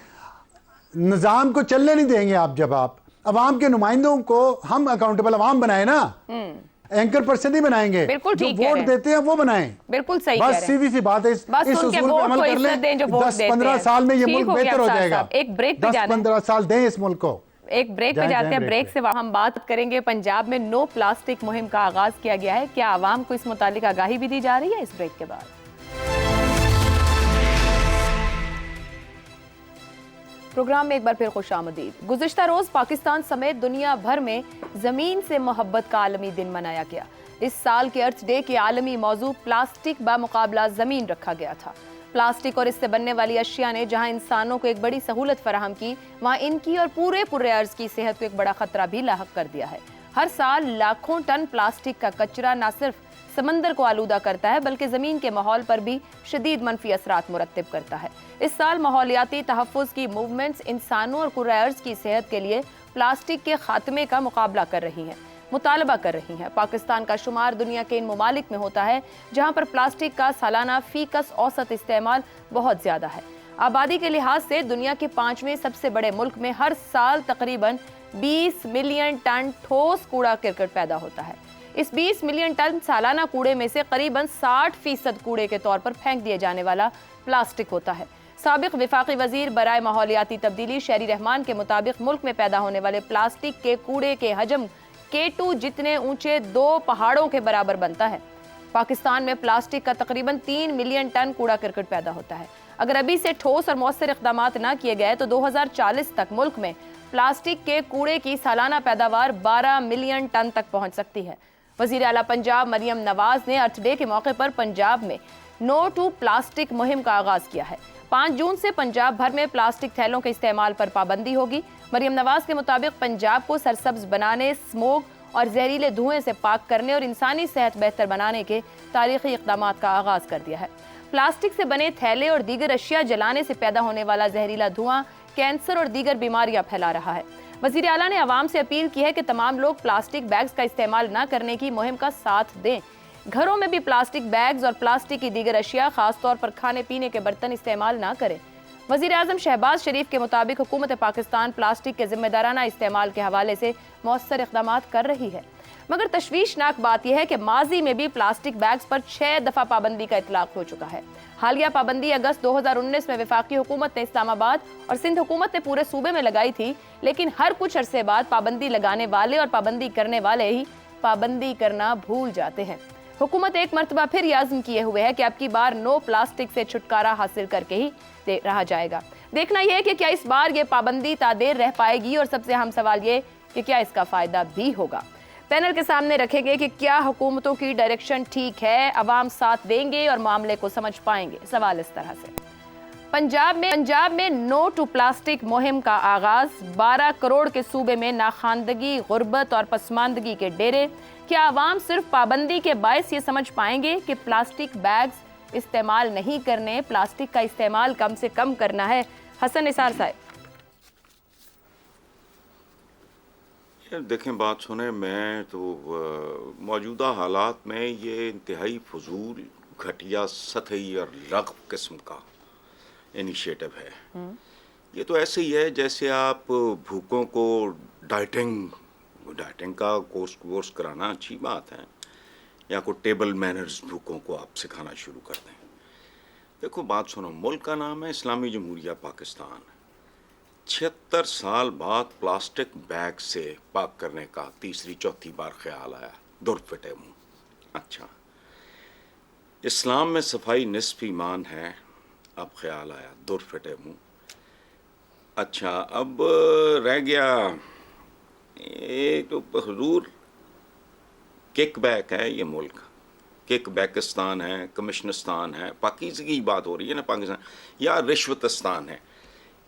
Speaker 5: निजाम को चलने नहीं देंगे आप। जब आप अवाम के नुमाइंदों को हम अकाउंटेबल अवाम बनाए ना, एंकर पर्सन नहीं बनाएंगे, जो वोट देते हैं वो बनाएं।
Speaker 1: बिल्कुल सही,
Speaker 5: बस सीधी सी बात है। इस उसूल पे अमल कर लें, 10-15 साल में ये मुल्क बेहतर हो जाएगा।
Speaker 1: एक ब्रेक पे जाना,
Speaker 5: 10-15 साल दें इस मुल्क को।
Speaker 1: एक ब्रेक पे जाते हैं, ब्रेक से हम बात करेंगे। पंजाब में नो प्लास्टिक मुहिम का आगाज किया गया है, क्या आवाम को इस मुतालिक आगाही भी दी जा रही है? इस ब्रेक के बाद प्रोग्राम में एक बार फिर खुशामदीद। गुज़िश्ता रोज़ पाकिस्तान समेत दुनिया भर में ज़मीन से मोहब्बत का आलमी दिन मनाया गया। इस साल के अर्थ डे के आलमी मौजू प्लास्टिक बामुकाबला ज़मीन रखा गया था। प्लास्टिक और इससे बनने वाली अशिया ने जहां इंसानों को एक बड़ी सहूलत फराहम की, वहां इनकी और पूरे अर्ज की सेहत को एक बड़ा खतरा भी लाहक कर दिया है। हर साल लाखों टन प्लास्टिक का कचरा न सिर्फ समंदर को आलूदा करता है बल्कि ज़मीन के माहौल पर भी शदीद मनफी असरात मुरत्तिब करता है। इस साल माहौलियाती तहफ़्फ़ुज़ की मूवमेंट्स इंसानों और कुर्रार्ज़ की सेहत के लिए प्लास्टिक के खात्मे का मुकाबला कर रही हैं, मुतालबा कर रही हैं। पाकिस्तान का शुमार दुनिया के इन ममालिक में होता है जहाँ पर प्लास्टिक का सालाना फ़ीकस औसत इस्तेमाल बहुत ज़्यादा है। आबादी के लिहाज से दुनिया के 5वें सबसे बड़े मुल्क में हर साल तकरीबन 20 मिलियन टन ठोस कूड़ा करकट पैदा होता है। इस 20 मिलियन टन सालाना कूड़े में से करीबन 60% कूड़े के तौर पर फेंक दिए जाने वाला प्लास्टिक होता है। साबिक विफाकी वजीर बराए माहौलियाती तब्दीली शहरी रहमान के मुताबिक मुल्क में पैदा होने वाले प्लास्टिक के कूड़े के हजम K2 जितने ऊंचे 2 पहाड़ों के बराबर बनता है। पाकिस्तान में प्लास्टिक का तकरीबन 3 मिलियन टन कूड़ा करकट पैदा होता है। अगर अभी से ठोस और मौसर इक़दाम न किए गए तो 2040 तक मुल्क में प्लास्टिक के कूड़े की सालाना पैदावार 12 मिलियन टन तक पहुंच सकती है। वज़ीर आला पंजाब मरियम नवाज ने अर्थ डे के मौके पर पंजाब में नो टू प्लास्टिक मुहिम का आगाज किया है। 5 जून से पंजाब भर में प्लास्टिक थैलों के इस्तेमाल पर पाबंदी होगी। मरियम नवाज के मुताबिक पंजाब को सरसब्ज बनाने, स्मोक और जहरीले धुएं से पाक करने और इंसानी सेहत बेहतर बनाने के तारीखी इक़दाम का आगाज कर दिया है। प्लास्टिक से बने थैले और दीगर अशिया जलाने से पैदा होने वाला जहरीला धुआं कैंसर और दीगर बीमारियां फैला रहा है। वज़ीर आला ने आवाम से अपील की है कि तमाम लोग प्लास्टिक बैग्स का इस्तेमाल न करने की मुहिम का साथ दें। घरों में भी प्लास्टिक बैग्स और प्लास्टिक की दीगर अशिया, खासतौर पर खाने पीने के बर्तन इस्तेमाल ना करें। वज़ीर आज़म शहबाज शरीफ के मुताबिक हुकूमत पाकिस्तान प्लास्टिक के जिम्मेदाराना इस्तेमाल के हवाले से मौसर इक़दाम कर रही है, मगर तशवीशनाक बात यह है कि माजी में भी प्लास्टिक बैग्स पर 6 दफ़ा पाबंदी का इतलाक हो चुका है। हालिया पाबंदी अगस्त 2019 में वफाकी हुकूमत ने इस्लामाबाद और सिंध हुकूमत ने पूरे सूबे में लगाई थी, लेकिन हर कुछ अरसे बाद पाबंदी लगाने वाले और पाबंदी करने वाले ही पाबंदी करना भूल जाते हैं। हुकूमत एक मरतबा फिर ये अज़्म किए हुए है कि अब की बार नो प्लास्टिक से छुटकारा हासिल करके ही रहा जाएगा। देखना यह है कि क्या इस बार ये पाबंदी तादेर रह पाएगी, और सबसे अहम सवाल ये कि क्या इसका फ़ायदा भी होगा। पैनल के सामने रखेंगे कि क्या हुकूमतों की डायरेक्शन ठीक है, अवाम साथ देंगे और मामले को समझ पाएंगे। सवाल इस तरह से, पंजाब में नो टू प्लास्टिक मुहिम का आगाज, 12 करोड़ के सूबे में नाखानदगी, गुर्बत और पसमानदगी के डेरे। क्या आवाम सिर्फ पाबंदी के बायस ये समझ पाएंगे कि प्लास्टिक बैग्स इस्तेमाल नहीं करने, प्लास्टिक का इस्तेमाल कम से कम करना है? हसन निसार साहब।
Speaker 2: देखें, बात सुने, मैं तो मौजूदा हालात में ये इंतहाई फजूल, घटिया, सतही और लग़व किस्म का इनिशिएटिव है। ये तो ऐसे ही है जैसे आप भूखों को डाइटिंग का कोर्स कराना अच्छी बात है, या कोई टेबल मैनर्स भूखों को आप सिखाना शुरू कर दें। देखो, बात सुनो, मुल्क का नाम है इस्लामी जमहूरिया पाकिस्तान। 76 साल बाद प्लास्टिक बैग से पाक करने का तीसरी चौथी बार ख्याल आया, दुर फिटे मुंह। अच्छा, इस्लाम में सफाई निस्फ ईमान है, अब ख्याल आया, दुर फिटे मुंह। अच्छा, अब रह गया ये तो हुजूर, किक बैक है ये मुल्क, किक बैकिस्तान है, कमिश्नस्तान है, पाकिस्तान की बात हो रही है ना, पाकिस्तान, या रिश्वतस्तान है।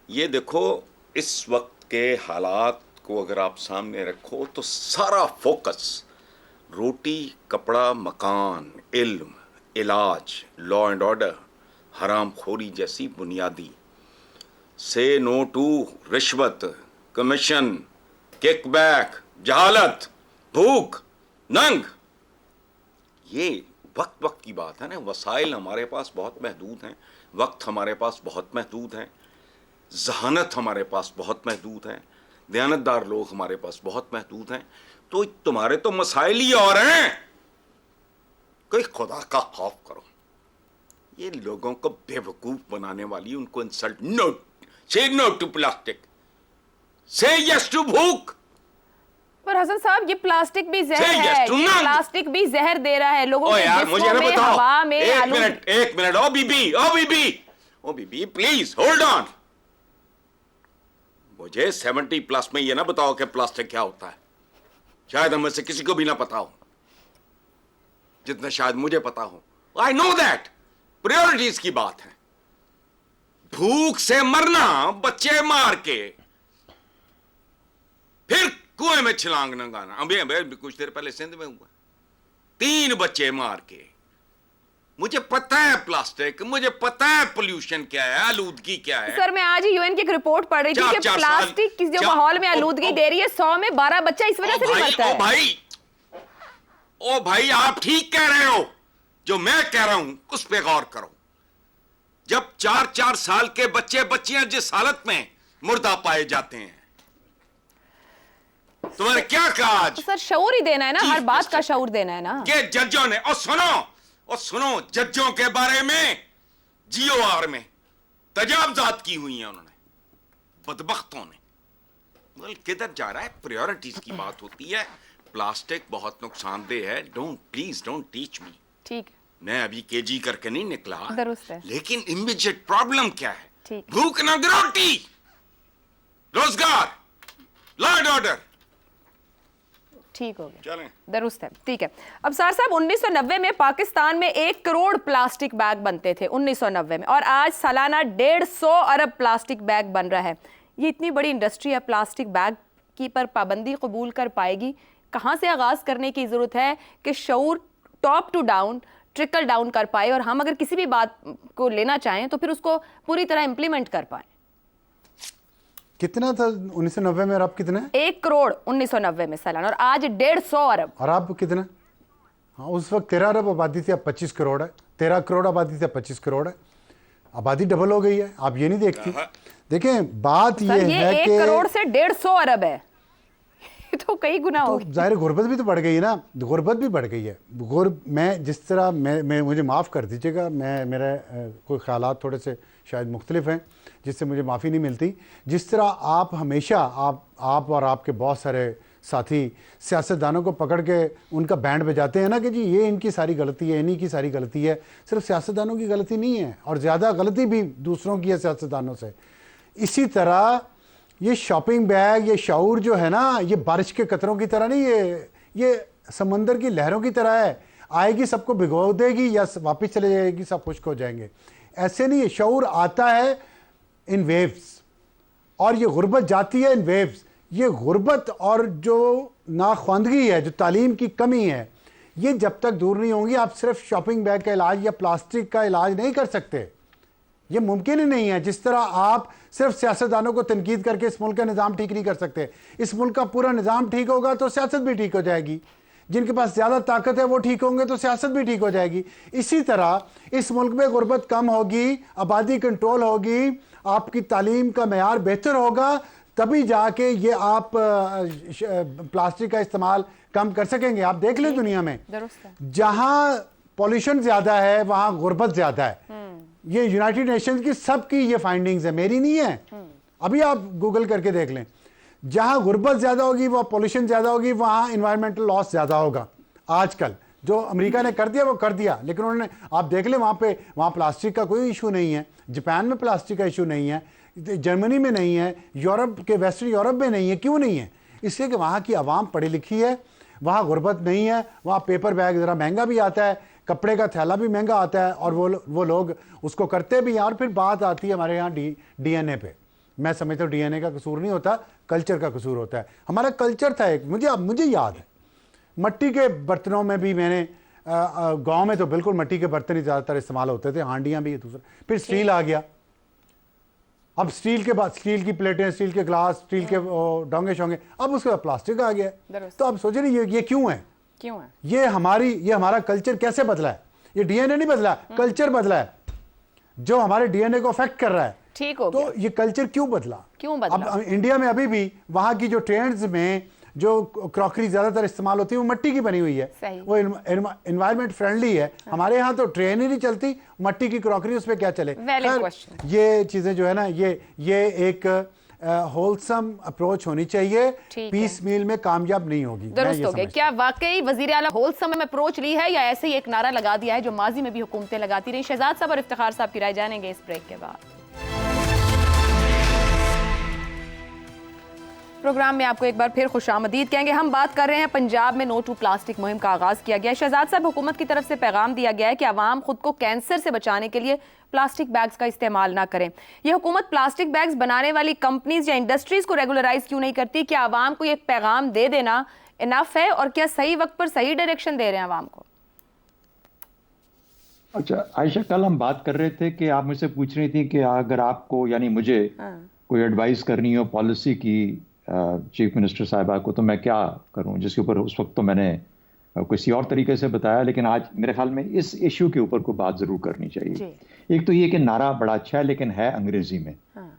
Speaker 2: ये देखो, इस वक्त के हालात को अगर आप सामने रखो तो सारा फोकस रोटी, कपड़ा, मकान, इल्म, इलाज, लॉ एंड ऑर्डर, हराम खोरी जैसी बुनियादी, से नो टू रिश्वत, कमीशन, किकबैक, जहालत, भूख, नंग। ये वक्त की बात है ना। वसाइल हमारे पास बहुत महदूद हैं, वक्त हमारे पास बहुत महदूद हैं, जहानत हमारे पास बहुत महदूद है, दयानतदार लोग हमारे पास बहुत महदूद हैं। तो तुम्हारे तो मसाइल ही और हैं। कोई खुदा का खौफ करो। ये लोगों को बेवकूफ बनाने वाली, उनको इंसल्ट, नो, से नो टू प्लास्टिक, से यस टू भूख।
Speaker 1: पर हसन साहब, ये प्लास्टिक भी जहर है, ये प्लास्टिक भी जहर दे रहा है लोगों के जिस्मों में, हवा में।
Speaker 2: एक मिनट, ओ बीबी प्लीज होल्ड ऑन। मुझे 70 प्लस में ये ना बताओ कि प्लास्टिक क्या होता है। शायद हम में से किसी को भी ना पता हो, जितना शायद मुझे पता हो। I know that. प्रायोरिटीज की बात है। भूख से मरना, बच्चे मार के, फिर कुएं में छलांग लगाना। अभी कुछ देर पहले सिंध में हुआ, 3 बच्चे मार के। मुझे पता है प्लास्टिक, मुझे पता है पोल्यूशन क्या है, आलूदगी क्या है।
Speaker 1: सर, मैं आज ही यूएन की एक रिपोर्ट पढ़ रही थी कि प्लास्टिक की जो माहौल में आलूदगी दे रही है, 100 में 12 बच्चा इस वजह से भी मरता है।
Speaker 2: ओ भाई, आप ठीक कह रहे हो। जो मैं कह रहा हूं उस पे गौर करो। जब 4-4 साल के बच्चे बच्चियां जिस हालत में मुर्दा पाए जाते हैं, तुम्हारे क्या कहा आज?
Speaker 1: तो सर, शऊर ही देना है ना, हर बात का शऊर देना है ना।
Speaker 2: ये जजों ने, और सुनो, जजों के बारे में जीओआर में तजावजात की हुई हैं उन्होंने, बदबख्तों ने। मुल्क किधर जा रहा है? प्रायोरिटीज की बात होती है। प्लास्टिक बहुत नुकसानदेह है। Please don't teach me.
Speaker 1: ठीक,
Speaker 2: मैं अभी केजी करके नहीं निकला,
Speaker 1: दुरुस्त है।
Speaker 2: लेकिन इमीडिएट प्रॉब्लम क्या है?
Speaker 1: ठीक,
Speaker 2: भूख, नंग, रोटी, रोजगार, लॉ एंड ऑर्डर।
Speaker 1: ठीक हो गया,
Speaker 2: चलें।
Speaker 1: दुरुस्त है, ठीक है। अब सार साहब 1990 में पाकिस्तान में 1 करोड़ प्लास्टिक बैग बनते थे 1990 में, और आज सालाना 150 अरब प्लास्टिक बैग बन रहा है। ये इतनी बड़ी इंडस्ट्री है प्लास्टिक बैग की, पर पाबंदी कबूल कर पाएगी? कहाँ से आगाज़ करने की ज़रूरत है कि शऊर top to down, trickle down कर पाए, और हम अगर किसी भी बात को लेना चाहें तो फिर उसको पूरी तरह इंप्लीमेंट कर पाए?
Speaker 5: कितना था 1990 में और अब कितना है?
Speaker 1: 1 करोड़ 1990 में सालाना, और आज 150 अरब।
Speaker 5: और अब कितना? हाँ, उस वक्त 13 अरब आबादी थी, अब 25 करोड़ है। 13 करोड़ आबादी थी, अब 25 करोड़ है। आबादी डबल हो गई है, आप ये नहीं देखती। देखें, बात ये है कि
Speaker 1: 1 करोड़ से 150 अरब है, ये तो कई गुना हो
Speaker 5: तो जाहिर गुर्बत भी तो बढ़ गई है ना, गुर्बत भी बढ़ गई है। मैं जिस तरह मैं मुझे माफ़ कर दीजिएगा, मेरे कोई ख्यालात थोड़े से शायद मुख्तलिफ हैं, जिससे मुझे माफ़ी नहीं मिलती। जिस तरह आप हमेशा आप और आपके बहुत सारे साथी सियासतदानों को पकड़ के उनका बैंड बजाते हैं ना कि जी ये इनकी सारी गलती है, इन्हीं की सारी गलती है। सिर्फ सियासतदानों की गलती नहीं है, और ज़्यादा गलती भी दूसरों की है सियासतदानों से। इसी तरह ये शॉपिंग बैग, ये शऊर जो है ना, ये बारिश के कतरों की तरह नहीं, ये समंदर की लहरों की तरह है। आएगी सबको भिगो देगी या वापस चले जाएगी, सब खुश्क हो जाएंगे। ऐसे नहीं है, शऊर आता है इन वेव्स, और ये गुर्बत जाती है इन वेव्स। ये गुर्बत और जो नाख्वानदगी है, जो तालीम की कमी है, ये जब तक दूर नहीं होंगी, आप सिर्फ शॉपिंग बैग का इलाज या प्लास्टिक का इलाज नहीं कर सकते। ये मुमकिन ही नहीं है। जिस तरह आप सिर्फ सियासतदानों को तनकीद करके इस मुल्क का निज़ाम ठीक नहीं कर सकते। इस मुल्क का पूरा निज़ाम ठीक होगा तो सियासत भी ठीक हो जाएगी। जिनके पास ज़्यादा ताकत है वो ठीक होंगे तो सियासत भी ठीक हो जाएगी। इसी तरह इस मुल्क में गुर्बत कम होगी, आबादी कंट्रोल होगी, आपकी तालीम का मेयार बेहतर होगा, तभी जाके ये आप प्लास्टिक का इस्तेमाल कम कर सकेंगे। आप देख लें दुनिया में जहां पॉल्यूशन ज्यादा है वहां गुर्बत ज्यादा है। ये यूनाइटेड नेशंस की सबकी ये फाइंडिंग्स है, मेरी नहीं है। अभी आप गूगल करके देख लें, जहां गुर्बत ज्यादा होगी वहां पॉल्यूशन ज्यादा होगी, वहां इन्वायरमेंटल लॉस ज्यादा होगा। आजकल जो अमेरिका ने कर दिया वो कर दिया, लेकिन उन्होंने, आप देख लें वहां प्लास्टिक का कोई इशू नहीं है। जापान में प्लास्टिक का इशू नहीं है, जर्मनी में नहीं है, यूरोप के वेस्टर्न यूरोप में नहीं है। क्यों नहीं है? इसलिए कि वहाँ की आवाम पढ़ी लिखी है, वहाँ गुर्बत नहीं है, वहाँ पेपर बैग ज़रा महंगा भी आता है, कपड़े का थैला भी महंगा आता है, और वो लोग उसको करते भी हैं। और फिर बात आती है हमारे यहाँ डीएनए पे। मैं समझता हूँ डीएनए का कसूर नहीं होता, कल्चर का कसूर होता है। हमारा कल्चर था एक, मुझे याद है, मट्टी के बर्तनों में भी मैंने गाँव में तो बिल्कुल मट्टी के बर्तन ही ज़्यादातर इस्तेमाल होते थे, हांडियाँ भी दूसरा। फिर स्टील आ गया, अब स्टील के बाद स्टील की प्लेटें, स्टील के ग्लास, स्टील के डोंगे शोंगे, अब उसके बाद प्लास्टिक आ गया। तो अब सोचे नहीं ये क्यों है? ये हमारा कल्चर कैसे बदला है? ये डीएनए नहीं बदला, कल्चर बदला है जो हमारे डीएनए को अफेक्ट कर रहा है।
Speaker 1: ठीक हो
Speaker 5: तो
Speaker 1: गया।
Speaker 5: ये कल्चर क्यों बदला?
Speaker 1: अब
Speaker 5: इंडिया में अभी भी वहां की जो ट्रेंड्स में जो क्रॉकरी ज्यादातर इस्तेमाल होती है वो मट्टी की बनी हुई है, वो एनवायरमेंट फ्रेंडली है। हमारे यहाँ तो ट्रेन ही नहीं चलती, मट्टी की क्रॉकरी, उस पर क्या चले? ये चीजें जो है ना, ये एक होलसम अप्रोच होनी चाहिए, पीस मील में कामयाब नहीं होगी।
Speaker 1: दुरुस्त हो गया। क्या वाकई वजीर आला होलसम अप्रोच ली है, या ऐसे ही एक नारा लगा दिया है जो माजी में भी हुकूमतें लगाती रही? शहजाद साहब और इफ्तिखार साहब की राय जानेंगे इस ब्रेक के बाद। प्रोग्राम में आपको एक बार फिर खुशामदीद कहेंगे। हम बात कर रहे हैं पंजाब में नो टू प्लास्टिक मुहिम का आगाज किया गया है। शहजाद साहब, हुकूमत की तरफ से पैगाम दिया गया है कि आवाम खुद को कैंसर से बचाने के लिए प्लास्टिक बैग्स का इस्तेमाल ना करें। यह हुकूमत प्लास्टिक बैग्स बनाने वाली कंपनीज या इंडस्ट्रीज को रेगुलराइज क्यों नहीं करती? क्या आवाम को ये पैगाम दे देना इनफ है, और क्या सही वक्त पर सही डायरेक्शन दे रहे हैं आवाम को?
Speaker 4: अच्छा आयशा, कल हम बात कर रहे थे कि आप मुझसे पूछ रही थी कि अगर आपको यानी मुझे कोई एडवाइस करनी हो पॉलिसी की चीफ मिनिस्टर साहिबा को, तो मैं क्या करूं, जिसके ऊपर उस वक्त तो मैंने किसी और तरीके से बताया, लेकिन आज मेरे ख्याल में इस इशू के ऊपर कोई बात जरूर करनी चाहिए। एक तो ये कि नारा बड़ा अच्छा है लेकिन है अंग्रेजी में,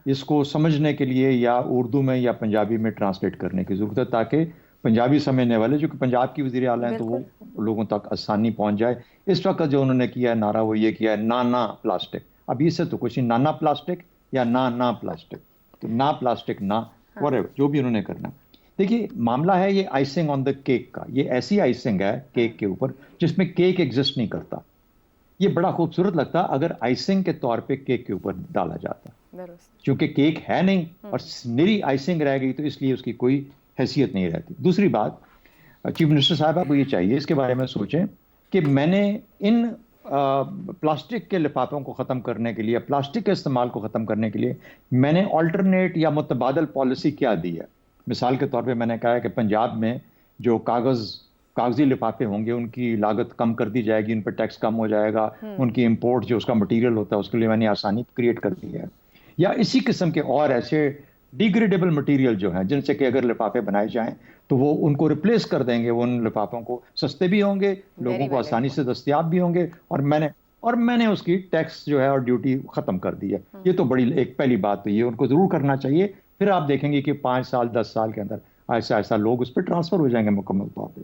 Speaker 4: इसको समझने के लिए या उर्दू में या पंजाबी में ट्रांसलेट करने की जरूरत है, ताकि पंजाबी समझने वाले, जो कि पंजाब की वज़ीर आला हैं, तो वो लोगों तक आसानी पहुंच जाए। इस वक्त जो उन्होंने किया है नारा, वो ये किया है ना प्लास्टिक। अब इससे तो कुछ नहीं, ना प्लास्टिक या ना प्लास्टिक, तो ना प्लास्टिक ना व्हाटएवर, जो भी उन्होंने करना। देखिए मामला है ये आइसिंग ऑन द केक का। ये ऐसी आइसिंग है केक के ऊपर जिसमें केक एग्जिस्ट नहीं करता। ये बड़ा खूबसूरत लगता अगर आइसिंग के तौर पे केक के ऊपर डाला जाता, क्योंकि केक है नहीं और निरी आइसिंग रह गई, तो इसलिए उसकी कोई हैसियत नहीं रहती। दूसरी बात, चीफ मिनिस्टर साहब आपको ये चाहिए इसके बारे में सोचें कि मैंने इन प्लास्टिक के लिफाफों को ख़त्म करने के लिए, प्लास्टिक के इस्तेमाल को ख़त्म करने के लिए मैंने अल्टरनेट या मुतबादल पॉलिसी क्या दी है। मिसाल के तौर पे मैंने कहा है कि पंजाब में जो कागजी लिफाफे होंगे उनकी लागत कम कर दी जाएगी, उन पर टैक्स कम हो जाएगा, उनकी इंपोर्ट जो उसका मटेरियल होता है उसके लिए मैंने आसानी क्रिएट कर दी है। या इसी किस्म के और ऐसे डिग्रेडेबल मटेरियल जो हैं जिनसे कि अगर लिफाफे बनाए जाएं तो वो उनको रिप्लेस कर देंगे, वो उन लिफाफों को सस्ते भी होंगे, लोगों को आसानी से दस्तयाब भी होंगे, और मैंने उसकी टैक्स जो है और ड्यूटी खत्म कर दी है। ये तो बड़ी एक पहली बात तो ये उनको जरूर करना चाहिए। फिर आप देखेंगे कि 5 साल 10 साल के अंदर ऐसा ऐसा लोग उस पर ट्रांसफर हो जाएंगे मुकम्मल तौर पर।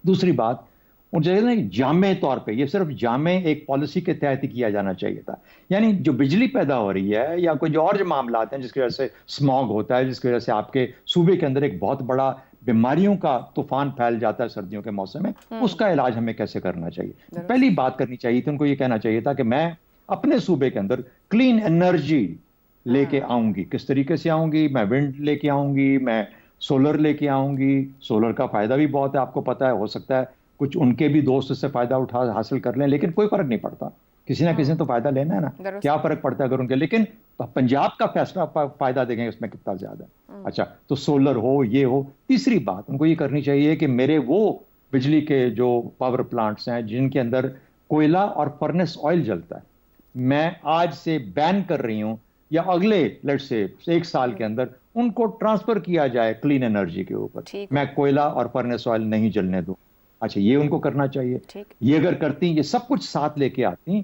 Speaker 4: दूसरी बात, और जैसे जामे तौर पे ये सिर्फ जामे एक पॉलिसी के तहत ही किया जाना चाहिए था। यानी जो बिजली पैदा हो रही है या कोई जो और जो मामला हैं जिसकी वजह से स्मॉग होता है, जिसकी वजह से आपके सूबे के अंदर एक बहुत बड़ा बीमारियों का तूफान फैल जाता है सर्दियों के मौसम में, उसका इलाज हमें कैसे करना चाहिए। पहली बात करनी चाहिए थी उनको, ये कहना चाहिए था कि मैं अपने सूबे के अंदर क्लीन एनर्जी लेके आऊंगी। किस तरीके से आऊंगी? मैं विंड लेके आऊंगी, मैं सोलर लेके आऊंगी। सोलर का फायदा भी बहुत है, आपको पता है, हो सकता है कुछ उनके भी दोस्त इससे फायदा हासिल कर लें, लेकिन कोई फर्क नहीं पड़ता, किसी ना किसी ने तो फायदा लेना है ना, क्या फर्क पड़ता है अगर उनके, लेकिन पंजाब का फैसला फायदा देंगे उसमें कितना ज्यादा है। अच्छा, तो सोलर हो, ये हो। तीसरी बात उनको ये करनी चाहिए कि मेरे वो बिजली के जो पावर प्लांट्स हैं जिनके अंदर कोयला और फर्नेस ऑयल जलता है, मैं आज से बैन कर रही हूं, या अगले लेट्स से 1 साल के अंदर उनको ट्रांसफर किया जाए क्लीन एनर्जी के ऊपर, मैं कोयला और फर्नेस ऑयल नहीं जलने दूं। अच्छा, ये उनको करना चाहिए। ये अगर करती, ये सब कुछ साथ लेके आती,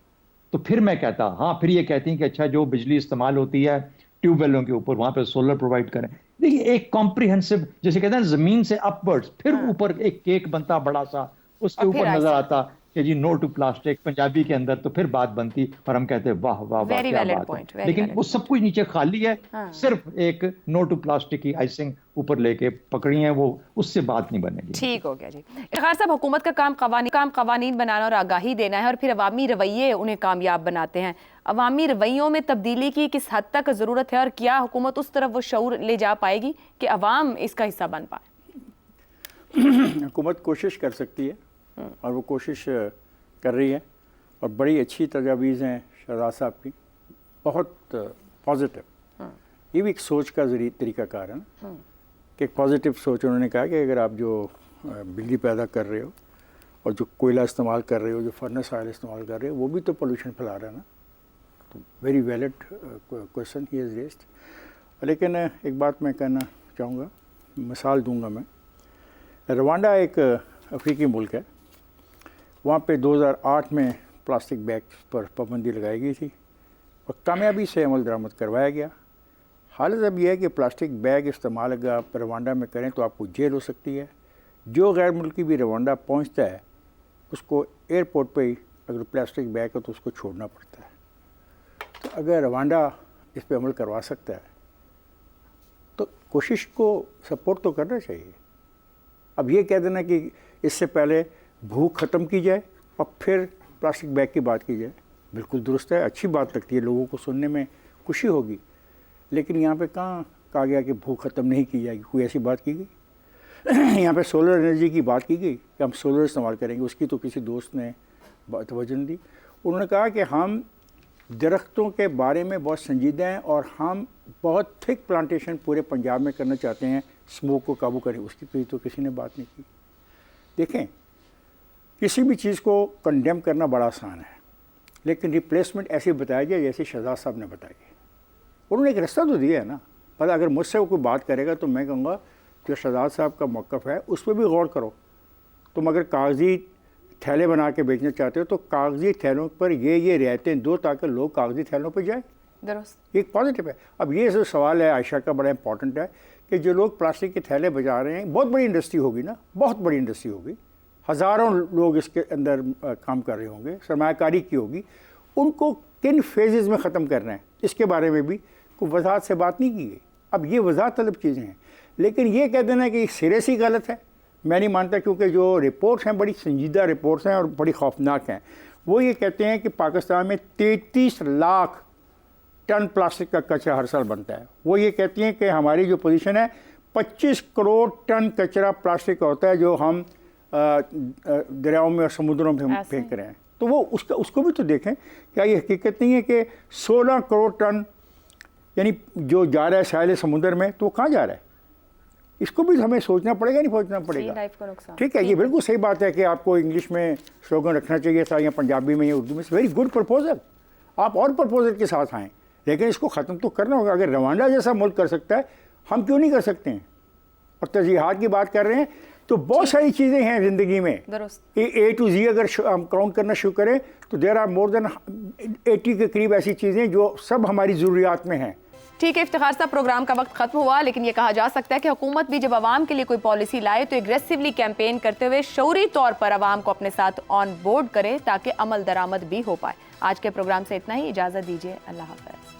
Speaker 4: तो फिर मैं कहता, हाँ, फिर ये कहती कि अच्छा जो बिजली इस्तेमाल होती है ट्यूबवेलों के ऊपर, वहां पे सोलर प्रोवाइड करें। देखिए, एक कॉम्प्रिहेंसिव, जैसे कहते हैं जमीन से अपवर्ड्स, फिर ऊपर एक केक बनता बड़ा सा, उसके ऊपर नजर आता कि जी नो टू प्लास्टिक पंजाबी के अंदर, तो फिर बात बनती और हम कहते हैं वाह वाह वाह क्या बात है। लेकिन वो सब कुछ नीचे खाली है, सिर्फ एक नो टू प्लास्टिक की आइसिंग ऊपर लेके पकड़ी है, वो उससे बात नहीं बनेगी।
Speaker 1: ठीक हो गया जी। इफ्तिखार साहब, हुकूमत का काम कवानीन बनाना और आगाही देना है, और फिर अवामी रवैये उन्हें कामयाब बनाते हैं। अवामी रवैयों में तब्दीली की किस हद तक ज़रूरत है, और क्या हुकूमत उस तरफ वो शऊर ले जा पाएगी कि अवाम इसका हिस्सा बन पाए?
Speaker 3: हुकूमत कोशिश कर सकती है और वो कोशिश कर रही है, और बड़ी अच्छी तजावीज़ हैं शहजाद साहब की, बहुत पॉजिटिव। ये भी एक सोच का तरीक़ाकार है ना, कि एक पॉजिटिव सोच। उन्होंने कहा कि अगर आप जो बिजली पैदा कर रहे हो और जो कोयला इस्तेमाल कर रहे हो, जो फर्नेस ऑयल इस्तेमाल कर रहे हो, वो भी तो पोल्यूशन फैला रहा है ना। तो very valid question he is raised. लेकिन एक बात मैं कहना चाहूँगा, मिसाल दूंगा मैं। रवांडा एक अफ्रीकी मुल्क है, वहाँ पे 2008 में प्लास्टिक बैग पर पाबंदी लगाई गई थी और कामयाबी से अमल दरामद करवाया गया। हालत अब यह है कि प्लास्टिक बैग इस्तेमाल अगर आप रवांडा में करें तो आपको जेल हो सकती है। जो गैर मुल्की भी रवांडा पहुँचता है उसको एयरपोर्ट पे ही अगर प्लास्टिक बैग है तो उसको छोड़ना पड़ता है। तो अगर रवांडा इस पर अमल करवा सकता है तो कोशिश को सपोर्ट तो करना चाहिए। अब ये कह देना कि इससे पहले भूख ख़त्म की जाए और फिर प्लास्टिक बैग की बात की जाए, बिल्कुल दुरुस्त है, अच्छी बात लगती है, लोगों को सुनने में खुशी होगी। लेकिन यहाँ पे कहाँ कहा गया कि भूख ख़त्म नहीं की जाएगी, कोई ऐसी बात की गई। यहाँ पे सोलर एनर्जी की बात की गई कि हम सोलर इस्तेमाल करेंगे, उसकी तो किसी दोस्त ने तवज्जो नहीं दी। उन्होंने कहा कि हम दरख्तों के बारे में बहुत संजीदा हैं और हम बहुत थिक प्लांटेशन पूरे पंजाब में करना चाहते हैं, स्मोक को काबू करें, उसकी तो किसी ने बात नहीं की। देखें, किसी भी चीज़ को कंडेम करना बड़ा आसान है, लेकिन रिप्लेसमेंट ऐसे बताया जाए जैसे शहजाद साहब ने बताई। उन्होंने एक रास्ता तो दिया है ना, पर अगर मुझसे वो कोई बात करेगा तो मैं कहूँगा जो शहजाद साहब का मौक़िफ़ है उस पर भी गौर करो। तुम अगर कागज़ी थैले बना के बेचना चाहते हो तो कागज़ी थैलों पर ये रियायतें दो ताकि लोग कागज़ी थैलों पर जाएँ।
Speaker 1: दुरुस्त,
Speaker 3: एक पॉजिटिव है। अब ये जो सवाल है आयशा का बड़ा इंपॉर्टेंट है कि जो लोग प्लास्टिक के थैले बजा रहे हैं, बहुत बड़ी इंडस्ट्री होगी ना, बहुत बड़ी इंडस्ट्री होगी, हज़ारों लोग इसके अंदर काम कर रहे होंगे, सरमायाकारी की होगी, उनको किन फेजेज़ में ख़त्म करना है इसके बारे में भी कोई वजाहत से बात नहीं की गई। अब ये वजाहत तलब चीज़ें हैं, लेकिन ये कह देना कि सिरे से गलत है, मैं नहीं मानता, क्योंकि जो रिपोर्ट्स हैं बड़ी संजीदा रिपोर्ट्स हैं और बड़ी खौफनाक हैं। वो ये कहते हैं कि पाकिस्तान में 33 लाख टन प्लास्टिक का कचरा हर साल बनता है। वो ये कहती हैं कि हमारी जो पोजीशन है 25 करोड़ टन कचरा प्लास्टिक का होता है जो हम दरियाओं में और समुद्रों में हम फेंक रहे हैं। तो वो उसको भी तो देखें, क्या ये हकीकत नहीं है कि 16 करोड़ टन यानी जो जा रहा है साहिल समुद्र में, तो वो कहाँ जा रहा है? इसको भी हमें सोचना पड़ेगा, नहीं सोचना पड़ेगा? ठीक है, ये बिल्कुल सही बात है कि आपको इंग्लिश में स्लोगन रखना चाहिए था या पंजाबी में या उर्दू में। वेरी गुड प्रपोजल, आप और प्रपोजल के साथ आएँ, लेकिन इसको ख़त्म तो करना होगा। अगर रवांडा जैसा मुल्क कर सकता है, हम क्यों नहीं कर सकते हैं? और तरजीहात की बात कर रहे हैं तो बहुत सारी चीज़ें हैं ज़िंदगी में। A to Z अगर हम काउंट करना शुरू करें तो देयर आर मोर देन 80 के करीब ऐसी चीज़ें जो सब हमारी ज़रूरियात में हैं।
Speaker 1: ठीक है, इफ्तिखार साहब, प्रोग्राम का वक्त खत्म हुआ, लेकिन ये कहा जा सकता है कि हुकूमत भी जब आवाम के लिए कोई पॉलिसी लाए तो एग्रेसिवली कैंपेन करते हुए शौरी तौर पर आवाम को अपने साथ ऑन बोर्ड करे ताकि अमल दरामद भी हो पाए। आज के प्रोग्राम से इतना ही, इजाज़त दीजिए, अल्लाह हाफ़िज़।